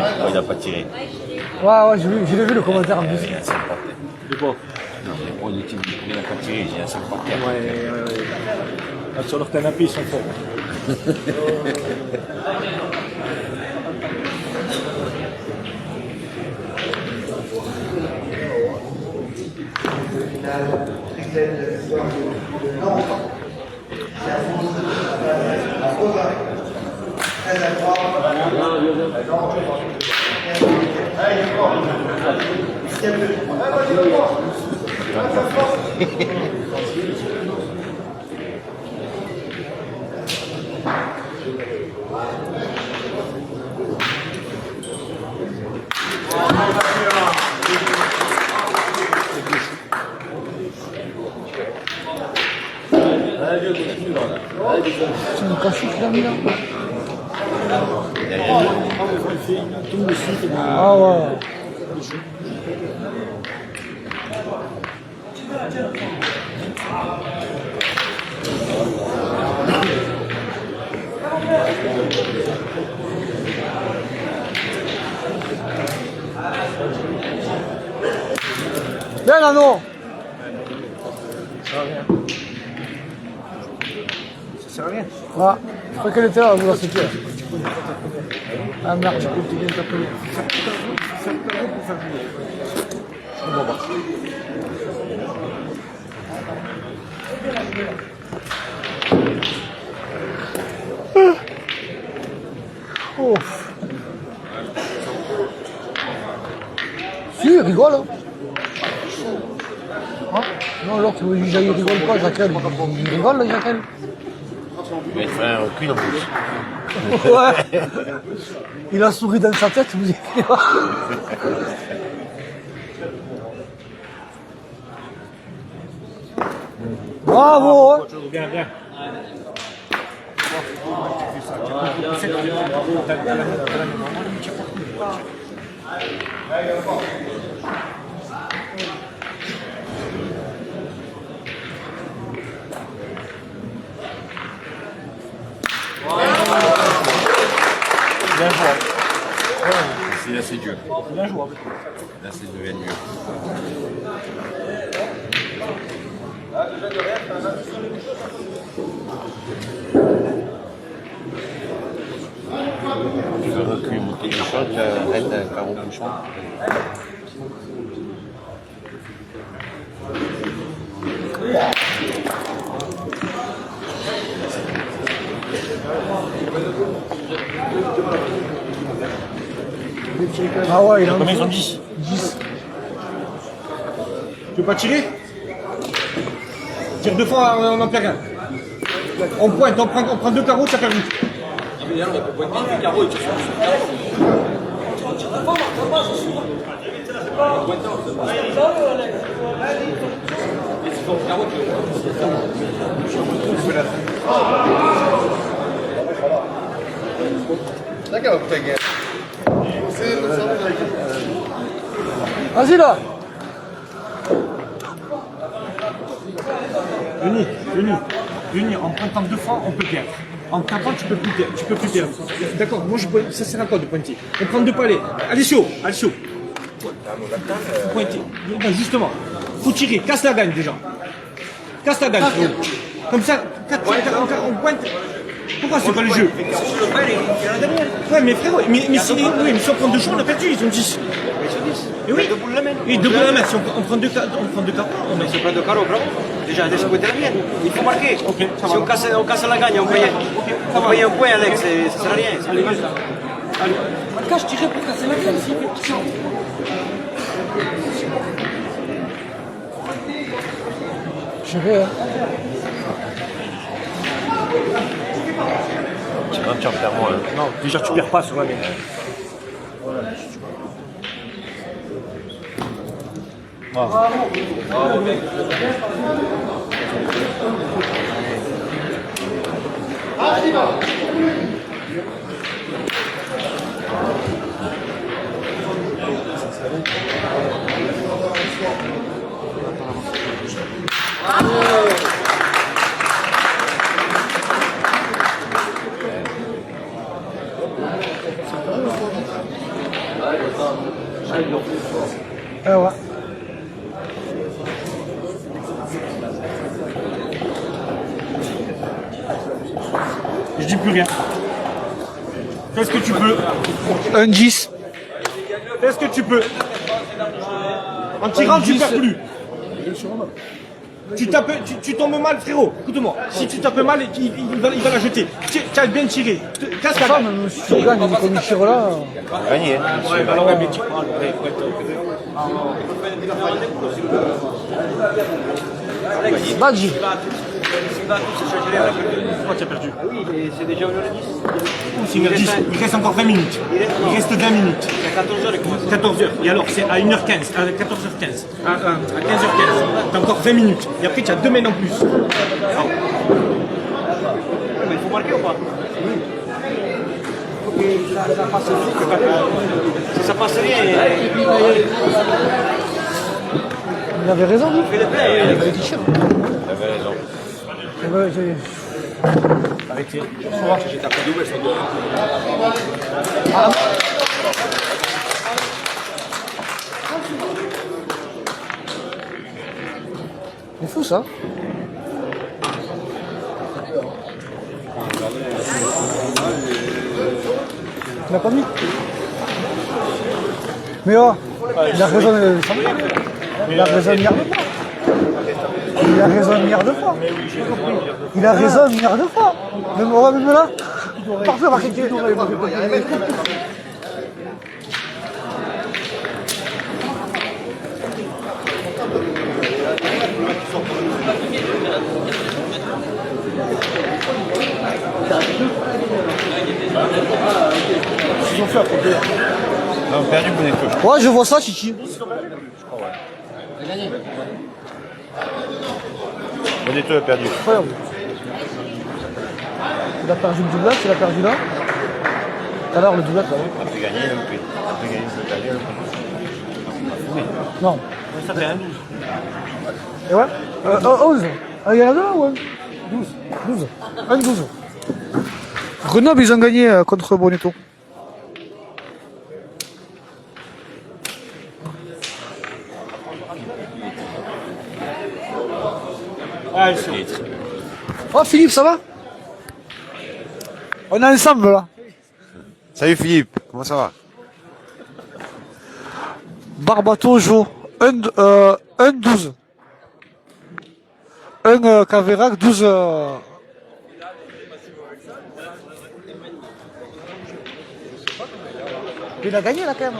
Oh, il n'a pas tiré. Ouais, j'ai vu le commentaire en plus. De quoi? Non, mais bon, il n'a pas tiré, j'ai un sac par terre. Ouais. Ah, sur leur canapé, ils sont forts. C'est une cachette qu'il a mis là. Ah ouais. Bien, Nano. Ça sert à rien. Ah, je crois qu'elle était là à vouloir se tuer. Ah merde. Oh. Si, il rigole. Hein? Non, l'autre, il rigole pas, Jacquel. Il rigole, là, Jacquel. Il va te faire un recul en plus. Ouais. Il a souri dans sa tête, vous avez vu. Bravo, hein. Bien. Là, c'est dur. Là, c'est devenu dur. Tu veux reculer, monter le shot, elle un carreau bouchon. Ah ouais, il a Combien ils ont 10 10. Tu veux pas tirer? Tire 2 fois, on en perd un. On pointe, on prend 2 carreaux, tu as perdu. Vas-y là. Denis, en pointant 2 fois, on peut perdre. En tapant, tu peux plus perdre. D'accord, moi ça sert à quoi de pointer? On prend 2 palets. Alessio. Faut pointer. Non, justement, faut tirer, casse la gagne déjà. Casse la gagne. Comme ça, on pointe. Pourquoi c'est pas le jeu? Ouais, mais frérot, mais si on prend 2 choix, on a perdu, ils ont 10. Et oui, et debout la main, si on prend 2 carreaux, on met. C'est pas de carreau, bravo. Déjà, laisse pointer la mienne. Il faut marquer. Ok, ça Si va. on casse la gagne, on paye un point, Alex. Ça sert à rien. C'est légal. Quand je tirais pour casser la gagne, si. Je vais, hein. Non, tu en perds moins. Non, déjà tu perds pas sur la ligne. Ouais. Je dis plus rien. Fais ce que tu peux. Un 10. Fais ce que tu peux. En tirant, tu perds plus. Tu tombes mal, frérot. Écoute-moi. Si tu tapes mal, il va la jeter. Tu as bien tiré. Casse la Ça, même si tu gagnes comme il tire là. Gagné. Ouais, bah alors, ouais, mais tu prends. Badji. Pourquoi tu as perdu? Oui, c'est déjà 1h10. C'est 1h10. Il reste encore 20 minutes. Il reste 20 minutes. Il y a 14h. 14h. Et alors, c'est à 1h15, à 14h15, à 15h15. T'as encore 20 minutes. Et après, tu as 2 mènes en plus. Alors, Mais il faut marquer ou pas? Oui. Ça passe rien. Si ça passe rien, Il avait raison, lui. il fait le play. Il avait dit cher. arrêtez. C'est fou ça. Tu l'as pas mis. Mais oh, il a raison, il a raison une milliard de fois. Il a raison une milliard de fois. Il a raison une milliard de fois. Même là, parfait, marqué. Ils ont fait à côté. Non, on a perdu Bonetto. Ouais, je vois ça, Chichi. Bonetto a perdu. Incroyable. Il a perdu le doublage, il a perdu là. Tout à l'heure, le doublage, là. On a pu gagner, on a pu gagner, on a perdu. Non. Ça fait un 12. Et ouais 11. Il y en a deux là, ouais 12. 12. Grenoble, ils ont gagné contre Bonetto. Ah, c'est Oh, Philippe, ça va? On est ensemble là. Salut Philippe, comment ça va? Barbato joue 1-12. 1 Caverac, 12. Il a gagné là quand même.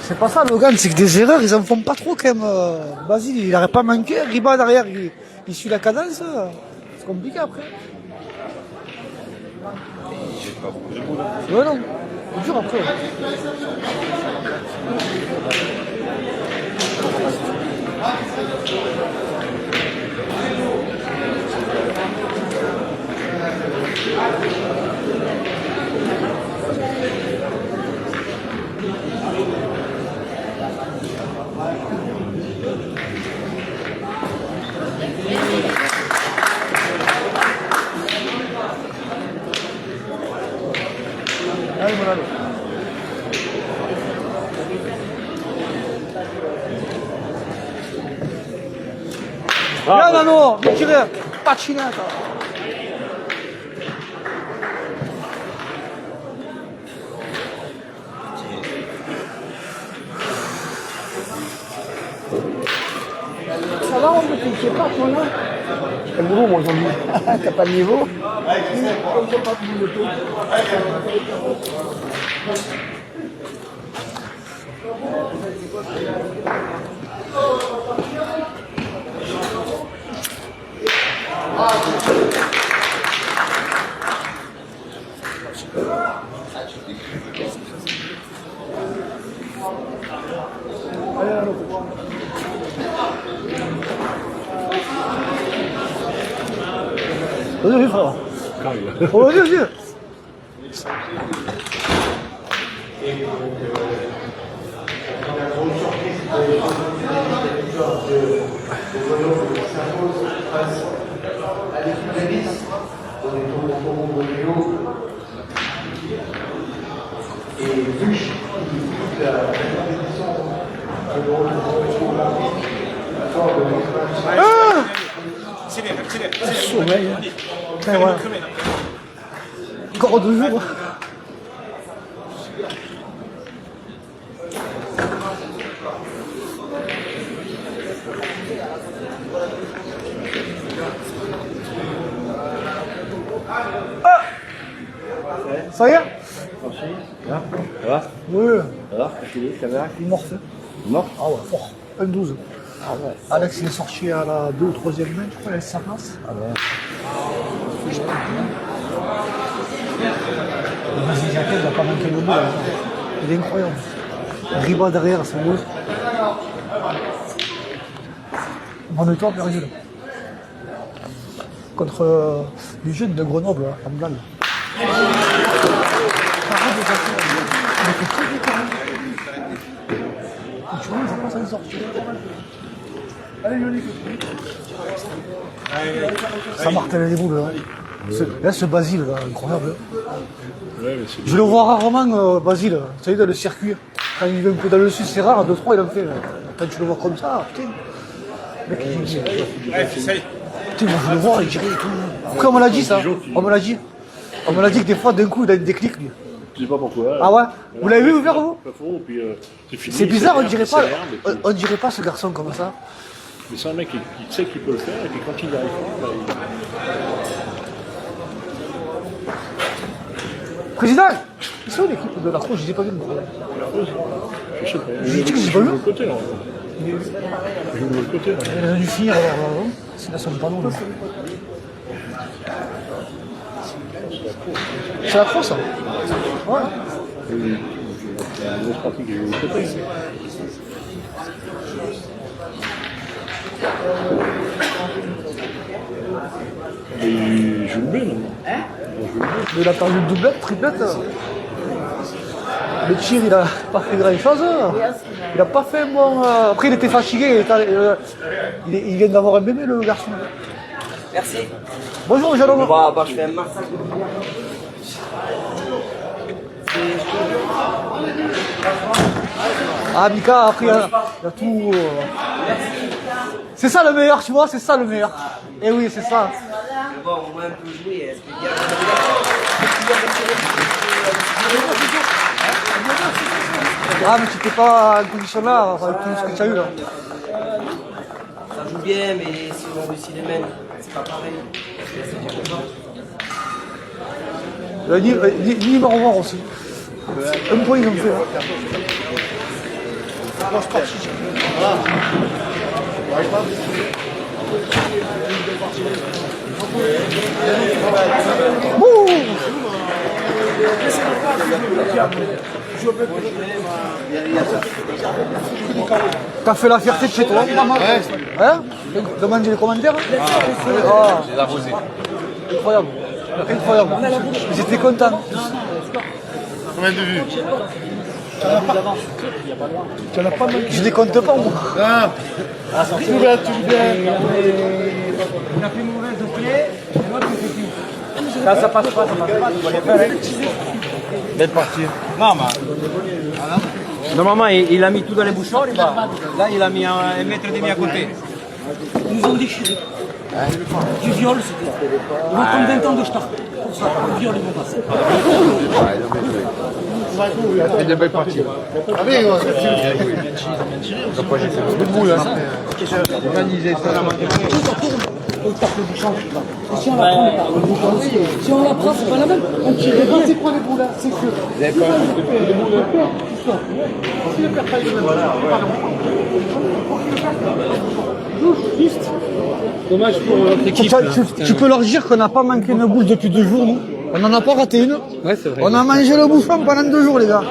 C'est pas ça Logan, c'est que des erreurs, ils en font pas trop quand même. Basile, il n'aurait pas manqué, Riba derrière, il suit la cadence. C'est compliqué après. Ouais non, c'est dur après. Allez, mon ami. Viens, Nano, viens tirer. Pacinata. Ça va, on ne t'inquiète pas, toi, là? T'as le boulot, moi, aujourd'hui. T'as pas de niveau? Vas-y, frère. Oh, vas-y, vas-y. Sommeil. Putain, ouais. Encore 2 jours. Ah, ça y est? Ça va? Oui. Ça va? Caméra? Il est mort. Mort? Ah ouais, fort. 1-12. Ah ouais. Alex, il est sorti à la 2 ou 3e main, je crois, il a sa place. Ah ouais. Vas-y, Jacques, il n'a pas manqué le bout là. Il est incroyable. Riba derrière, c'est beau. Bonne-toi, Virgile. Contre les jeunes de Grenoble, en blanc. Tu vois, ils ont pas s'en sortir. Allez, Yoli. Ça martèle les boules. Là, ce Basile, là, incroyable. Je le vois rarement, Basile. Vous savez, dans le circuit. Quand il vient un peu dans le sud, c'est rare. 2-3, il en fait. Quand tu le vois comme ça, putain. Mec, il dit. Putain, moi, je le vois, il dirait tout. Après, on me l'a dit, ça. On me l'a dit. On me l'a dit que des fois, d'un coup, il a une déclic, lui. Je sais pas pourquoi. Ah ouais? Vous l'avez vu ouvert, vous? C'est fini. C'est bizarre, on dirait pas ce garçon comme ça. Mais c'est un mec qui sait qu'il peut le faire, et puis quand il y arrive pas, Président! Ils sont l'équipe de l'Arco, je les ai pas vus. je sais pas. J'ai dit que j'ai pas de vu. l'autre côté, là. Je joue de l'autre côté, là. Il a dû finir alors là, non? C'est là son panneau là. C'est la France, ça? Ouais. Il y a une grosse partie qui joue de l'autre côté. Mais il joue le B, maintenant. Mais il a perdu le doublette, triplette. Le tir, il a pas fait grand chose. Il a pas fait bon. Après, il était fatigué. Il vient d'avoir un bébé, le garçon. Merci. Bonjour, jeune homme. Bah, je fais un masque. Ah, Mika, après, il y a tout. C'est ça le meilleur, tu vois, c'est ça le meilleur. Eh oui, c'est ça. Bon, au moins un peu jouer. Est-ce qu'il y a... Ah, mais tu n'étais pas en condition là, avec tout ce que tu as eu là. Ça joue bien, mais si on réussit les mains, c'est pas pareil. Ni au revoir aussi. Un point, ils ont fait. T'as fait la fierté de chez toi, maman? Hein? Demandez les commentaires. Ah, incroyable. Incroyable. Ils étaient contents. Combien de vues? Tu n'en as pas mal. Je les compte pas, moi. Ah, tout bien, tout bien. On a fait une mauvaise de play, et l'autre il fait plus. Ça passe pas, tu vas les faire, hein. Belle partie. Non, mais... Normalement, il a mis tout dans les bouchons, là, il a mis un mètre et demi à côté. Ils nous ont déchiré. Du viol, c'était. Ils vont prendre 20 ans de start. Pour ça, le viol, ils vont passer. C'est une belle partie. Ah oui, Après, j'ai fait le bout là. Organisé ça. et tape du champ. Et si on la prend, si on la prend, c'est pas la même. On tire bien. C'est quoi les boules là? C'est que. Vous avez pas de boules. Si le père pas de voilà, juste. Dommage pour votre équipe. Tu peux leur dire qu'on n'a pas manqué une boule depuis 2 jours, nous. On n'en a pas raté une. Ouais, c'est vrai. On a mangé le bouchon pendant 2 jours, les gars.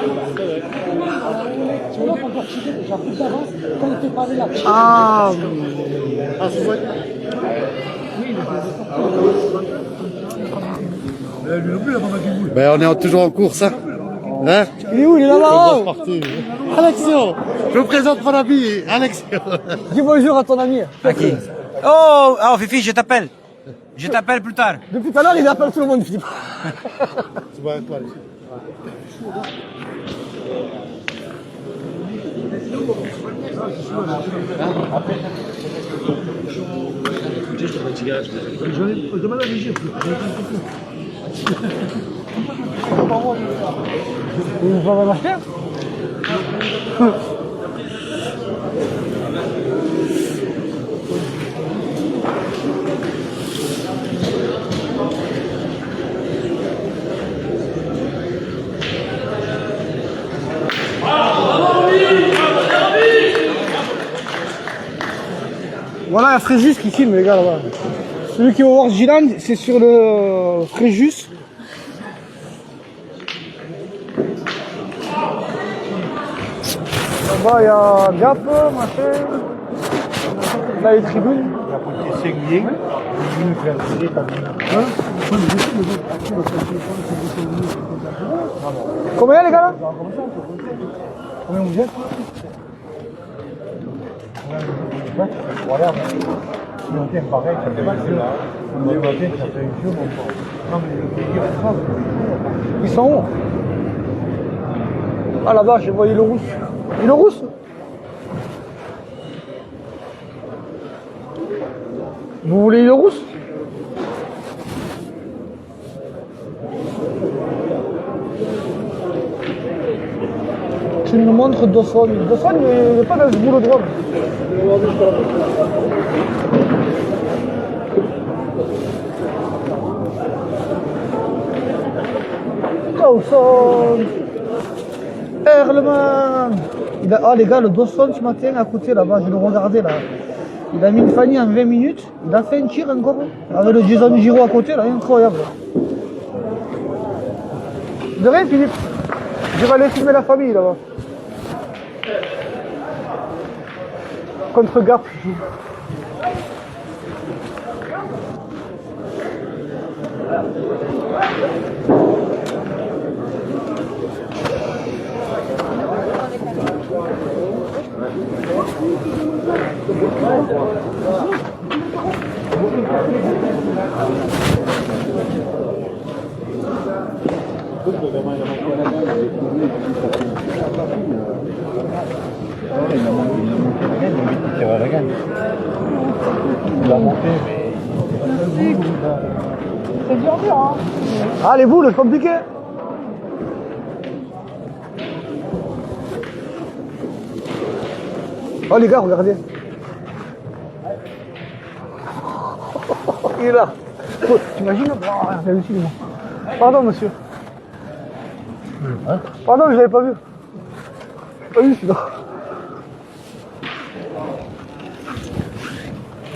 Ah. Ben, on est toujours en course, hein. Hein? Il est où? Il est là-bas. Alexio, je vous présente mon ami, Alexio. Dis bonjour à ton ami. Ok. Oh, Fifi, je t'appelle. Je t'appelle plus tard. Depuis tout à l'heure, il appelle tout le monde, Philippe. Je demande à Léger. Il va la faire. Voilà, il y a Fréjus qui filme, les gars, là-bas. Celui qui va voir Gilan, c'est sur le Fréjus. Là-bas, il y a Gap, machin. Là, les tribunes. Combien, les gars, là? Combien vous êtes? Voilà, si on tient pareil, ça fait mal. On est voté, ça fait un jour, non, mais ils sont où? Ah, là-bas, je vois l'île rousse. L'île rousse? Vous voulez l'île rousse? Tu nous montres Dawson. Dawson, il n'est pas dans ce boulot de drogue. Dawson. Erleman. Ah les gars, le Dawson ce matin à côté là-bas, je le regardais là. Il a mis une Fanny en 20 minutes, il a fait un tir encore. Avec le Jason Giro à côté là, incroyable. De rien Philippe. Je vais aller filmer la famille là-bas. Contre Gap. C'est dur, hein. Ah, les boules, c'est compliqué. Oh les gars, regardez. Il est là. Oh, t'imagines? Oh, hallucinement. Pardon, monsieur. Pardon, je l'avais pas vu. Pas vu celui-là.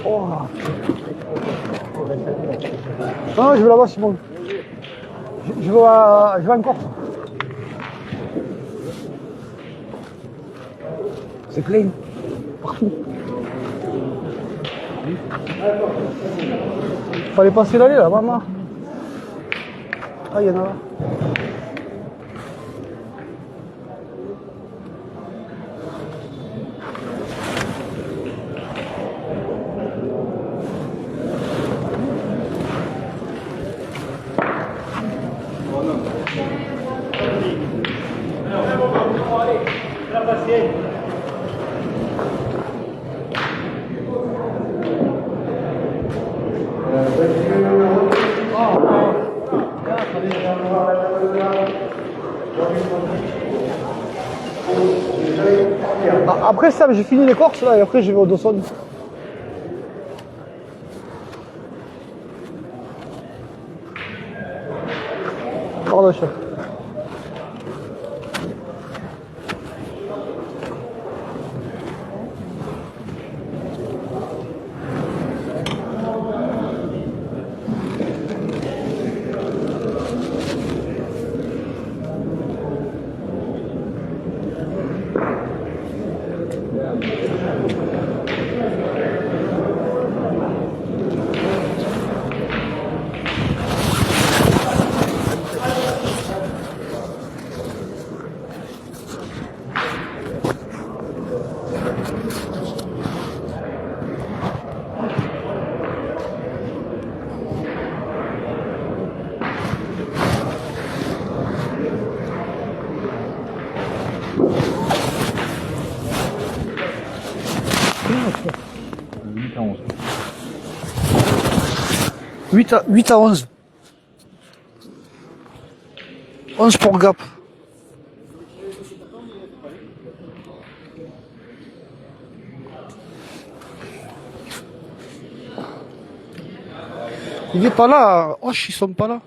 Oh. Non, je vais là-bas, Simon. Je vais en Corse. C'est plein. Partout. Fallait passer l'allée là, maman. Ah, il y en a là. Après ça, j'ai fini les courses là et après je vais au Dawson. Pardon, chef. Huit à 11. 11 pour Gap. Il est pas là. Oh, ils sont pas là.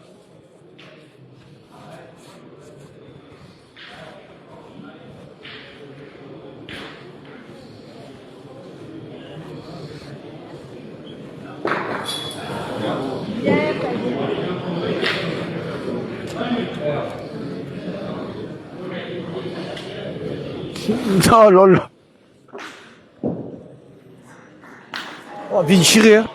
Oh lol. Oh, bien tiré, hein.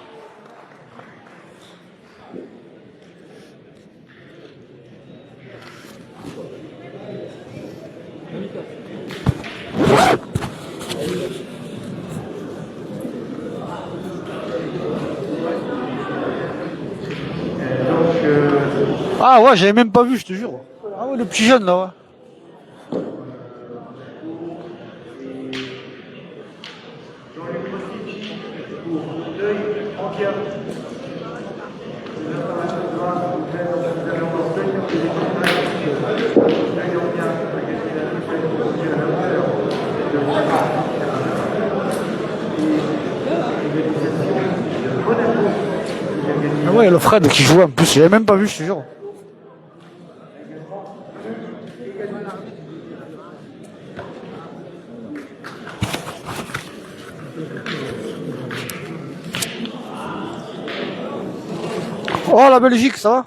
Ah ouais, j'avais même pas vu, je te jure. Ah ouais, le petit jeune là, ouais. Ah ouais, le Fred qui joue en plus, j'avais même pas vu, je te jure. Oh la Belgique, ça va?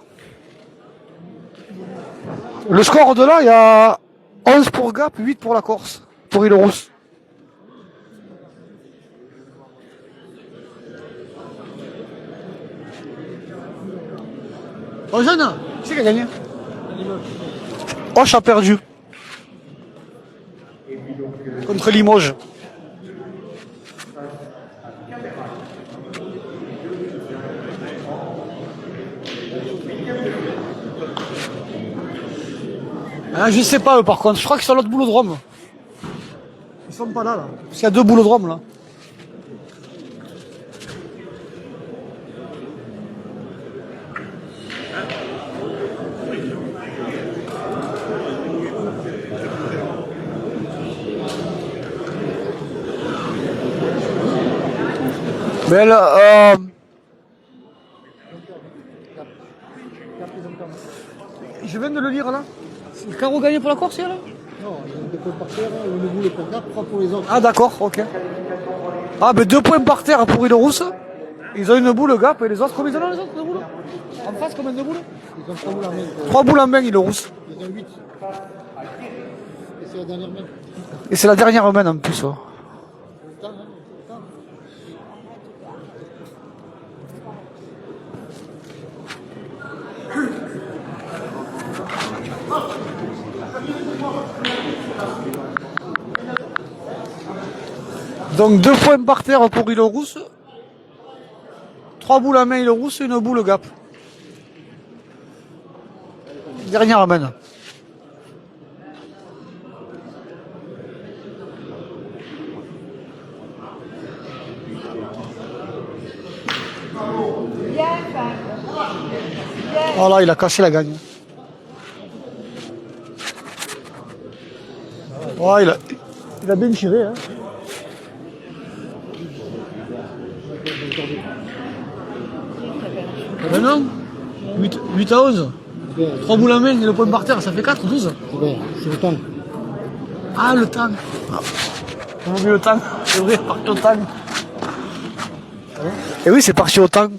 Le score de là, il y a 11 pour Gap, 8 pour la Corse, pour Île-Rousse. Oh jeune, qui c'est qui a gagné? Hoche a perdu. Contre Limoges. Ah, je sais pas eux par contre, je crois qu'ils sont à l'autre boulodrome. Ils sont pas là, là. Parce qu'il y a deux boulodromes là. Mais là, je viens de le lire là. Le carreau gagné pour la Corse là? Non, il y a 2 points par terre, le boule pour Gap, 3 pour les autres. Ah d'accord, ok. Ah ben 2 points par terre pour Île-Rousse. Ils ont une boule Gap et les autres, combien ils en ont les autres de boules? En face, combien de boules? Ils ont 3 boules en main. 3 boules en main Île-Rousse. Ils ont 8. Et c'est la dernière main. Et c'est la dernière main en plus. Ouais. Donc 2 points par terre pour Île-Rousse. 3 boules à main Île-Rousse et une boule Gap. Dernière amène. Voilà, il a caché la gagne. Ouais, il a bien tiré. Hein. Mais non, 8 à 11. 3 boules à main et le point par terre, ça fait 4, 12. C'est le temps. Ah, le tang. On oublie le tang. C'est vrai, c'est parti au tang. Et oui, c'est parti au tang.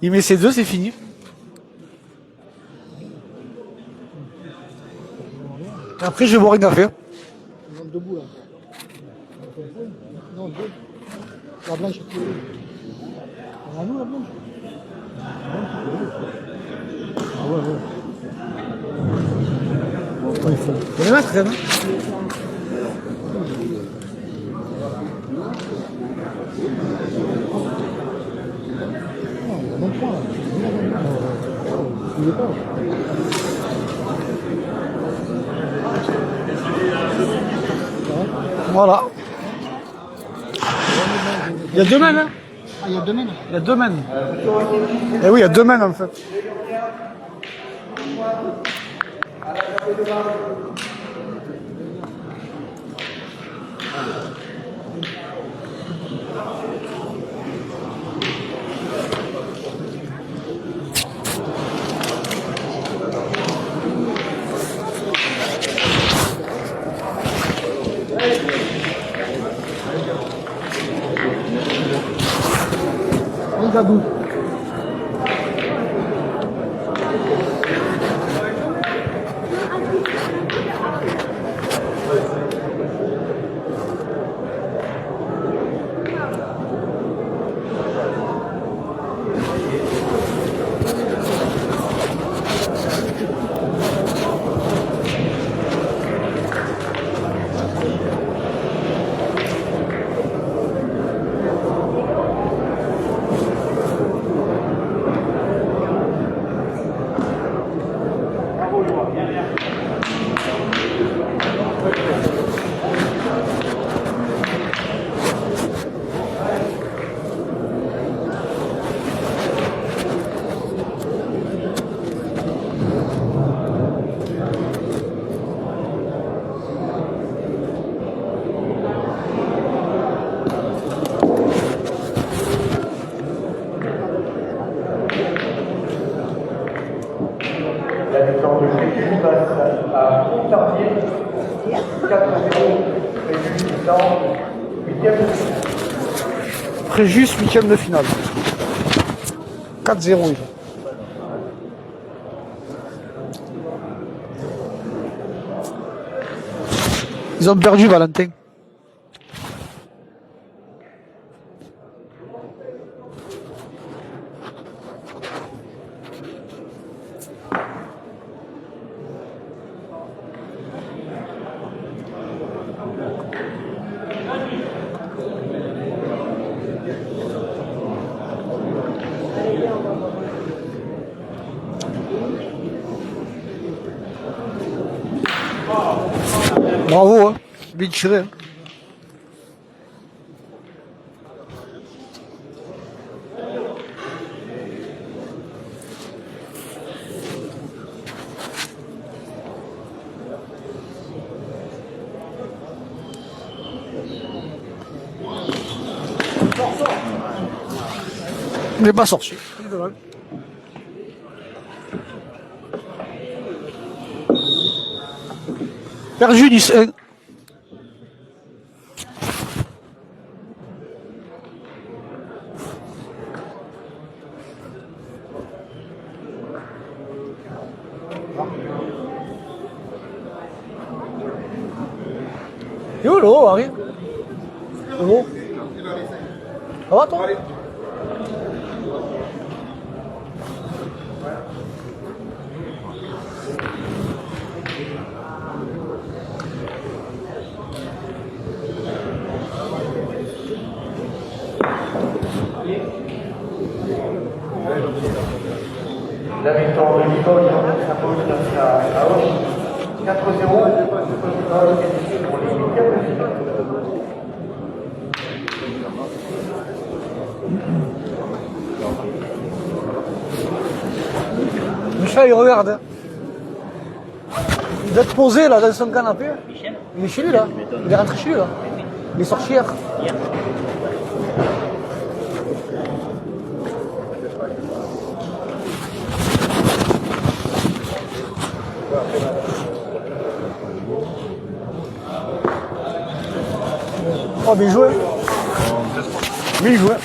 Il met ses 2, c'est fini. Après, je vais boire un café. Debout là. Non, deux. La blanche. Ah nous la blanche. Ah ouais, ouais. Il faut les mettre quand même. Voilà. Il y a 2 mènes, hein? Ah, il y a 2 mènes? Il y a 2 mènes. Eh oui, il y a 2 mènes en fait. Gadou. La victoire de Fréjus passe à Pontarlier, 4-0, Fréjus dans 8e de finale. Fréjus, 8e de finale. 4-0, oui. Ils ont perdu, Valentin. Bravo, hein. Bien tiré. Hein. Il n'est pas sorti. Perdu 10-1. Et où l'eau arrive? L'eau? Ça va toi? La victoire de Nicole s'impose à Auch, 4-0, Nicole qualifiée pour les 8e de finale. Michel, il regarde. Hein. Il doit être posé là dans son canapé. Il est chez lui là. Il est rentré chez lui là. Il est sorti hier. Oh, bien joué. Bien joué.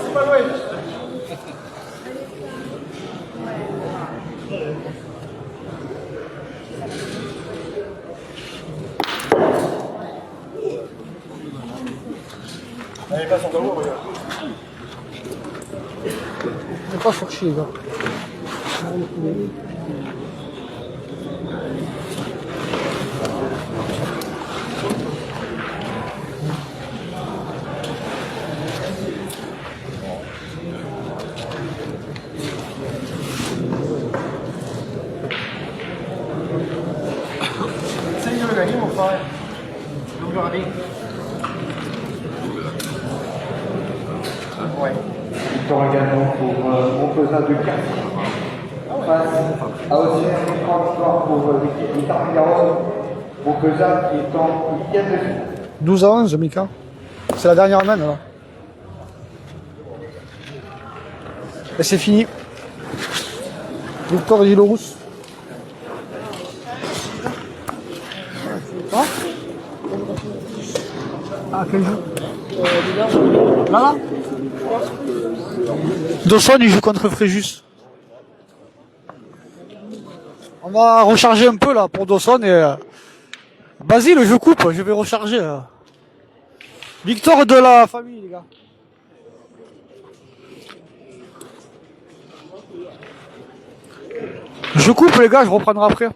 C'est pas loin. Allez, passe en haut, regarde. On n'est pas cherché, les gars. Ça y est, le gagné, mon frère. Donc, le rabais. Ouais. Victoire également pour Montpezat de Quartier. Face à Auxerre, une grande victoire pour l'équipe du Tarn-et-Garonne. Montpezat qui est en 8e de finale. 12 à 11, Mika. C'est la dernière main, là. Et c'est fini. Victoire de Rousse. Hein? Ah, quel jeu? Là. Dawson, il joue contre Fréjus. On va recharger un peu là pour Dawson et Basile, je coupe, je vais recharger. Victoire de la famille, les gars. Je coupe, les gars, je reprendrai après.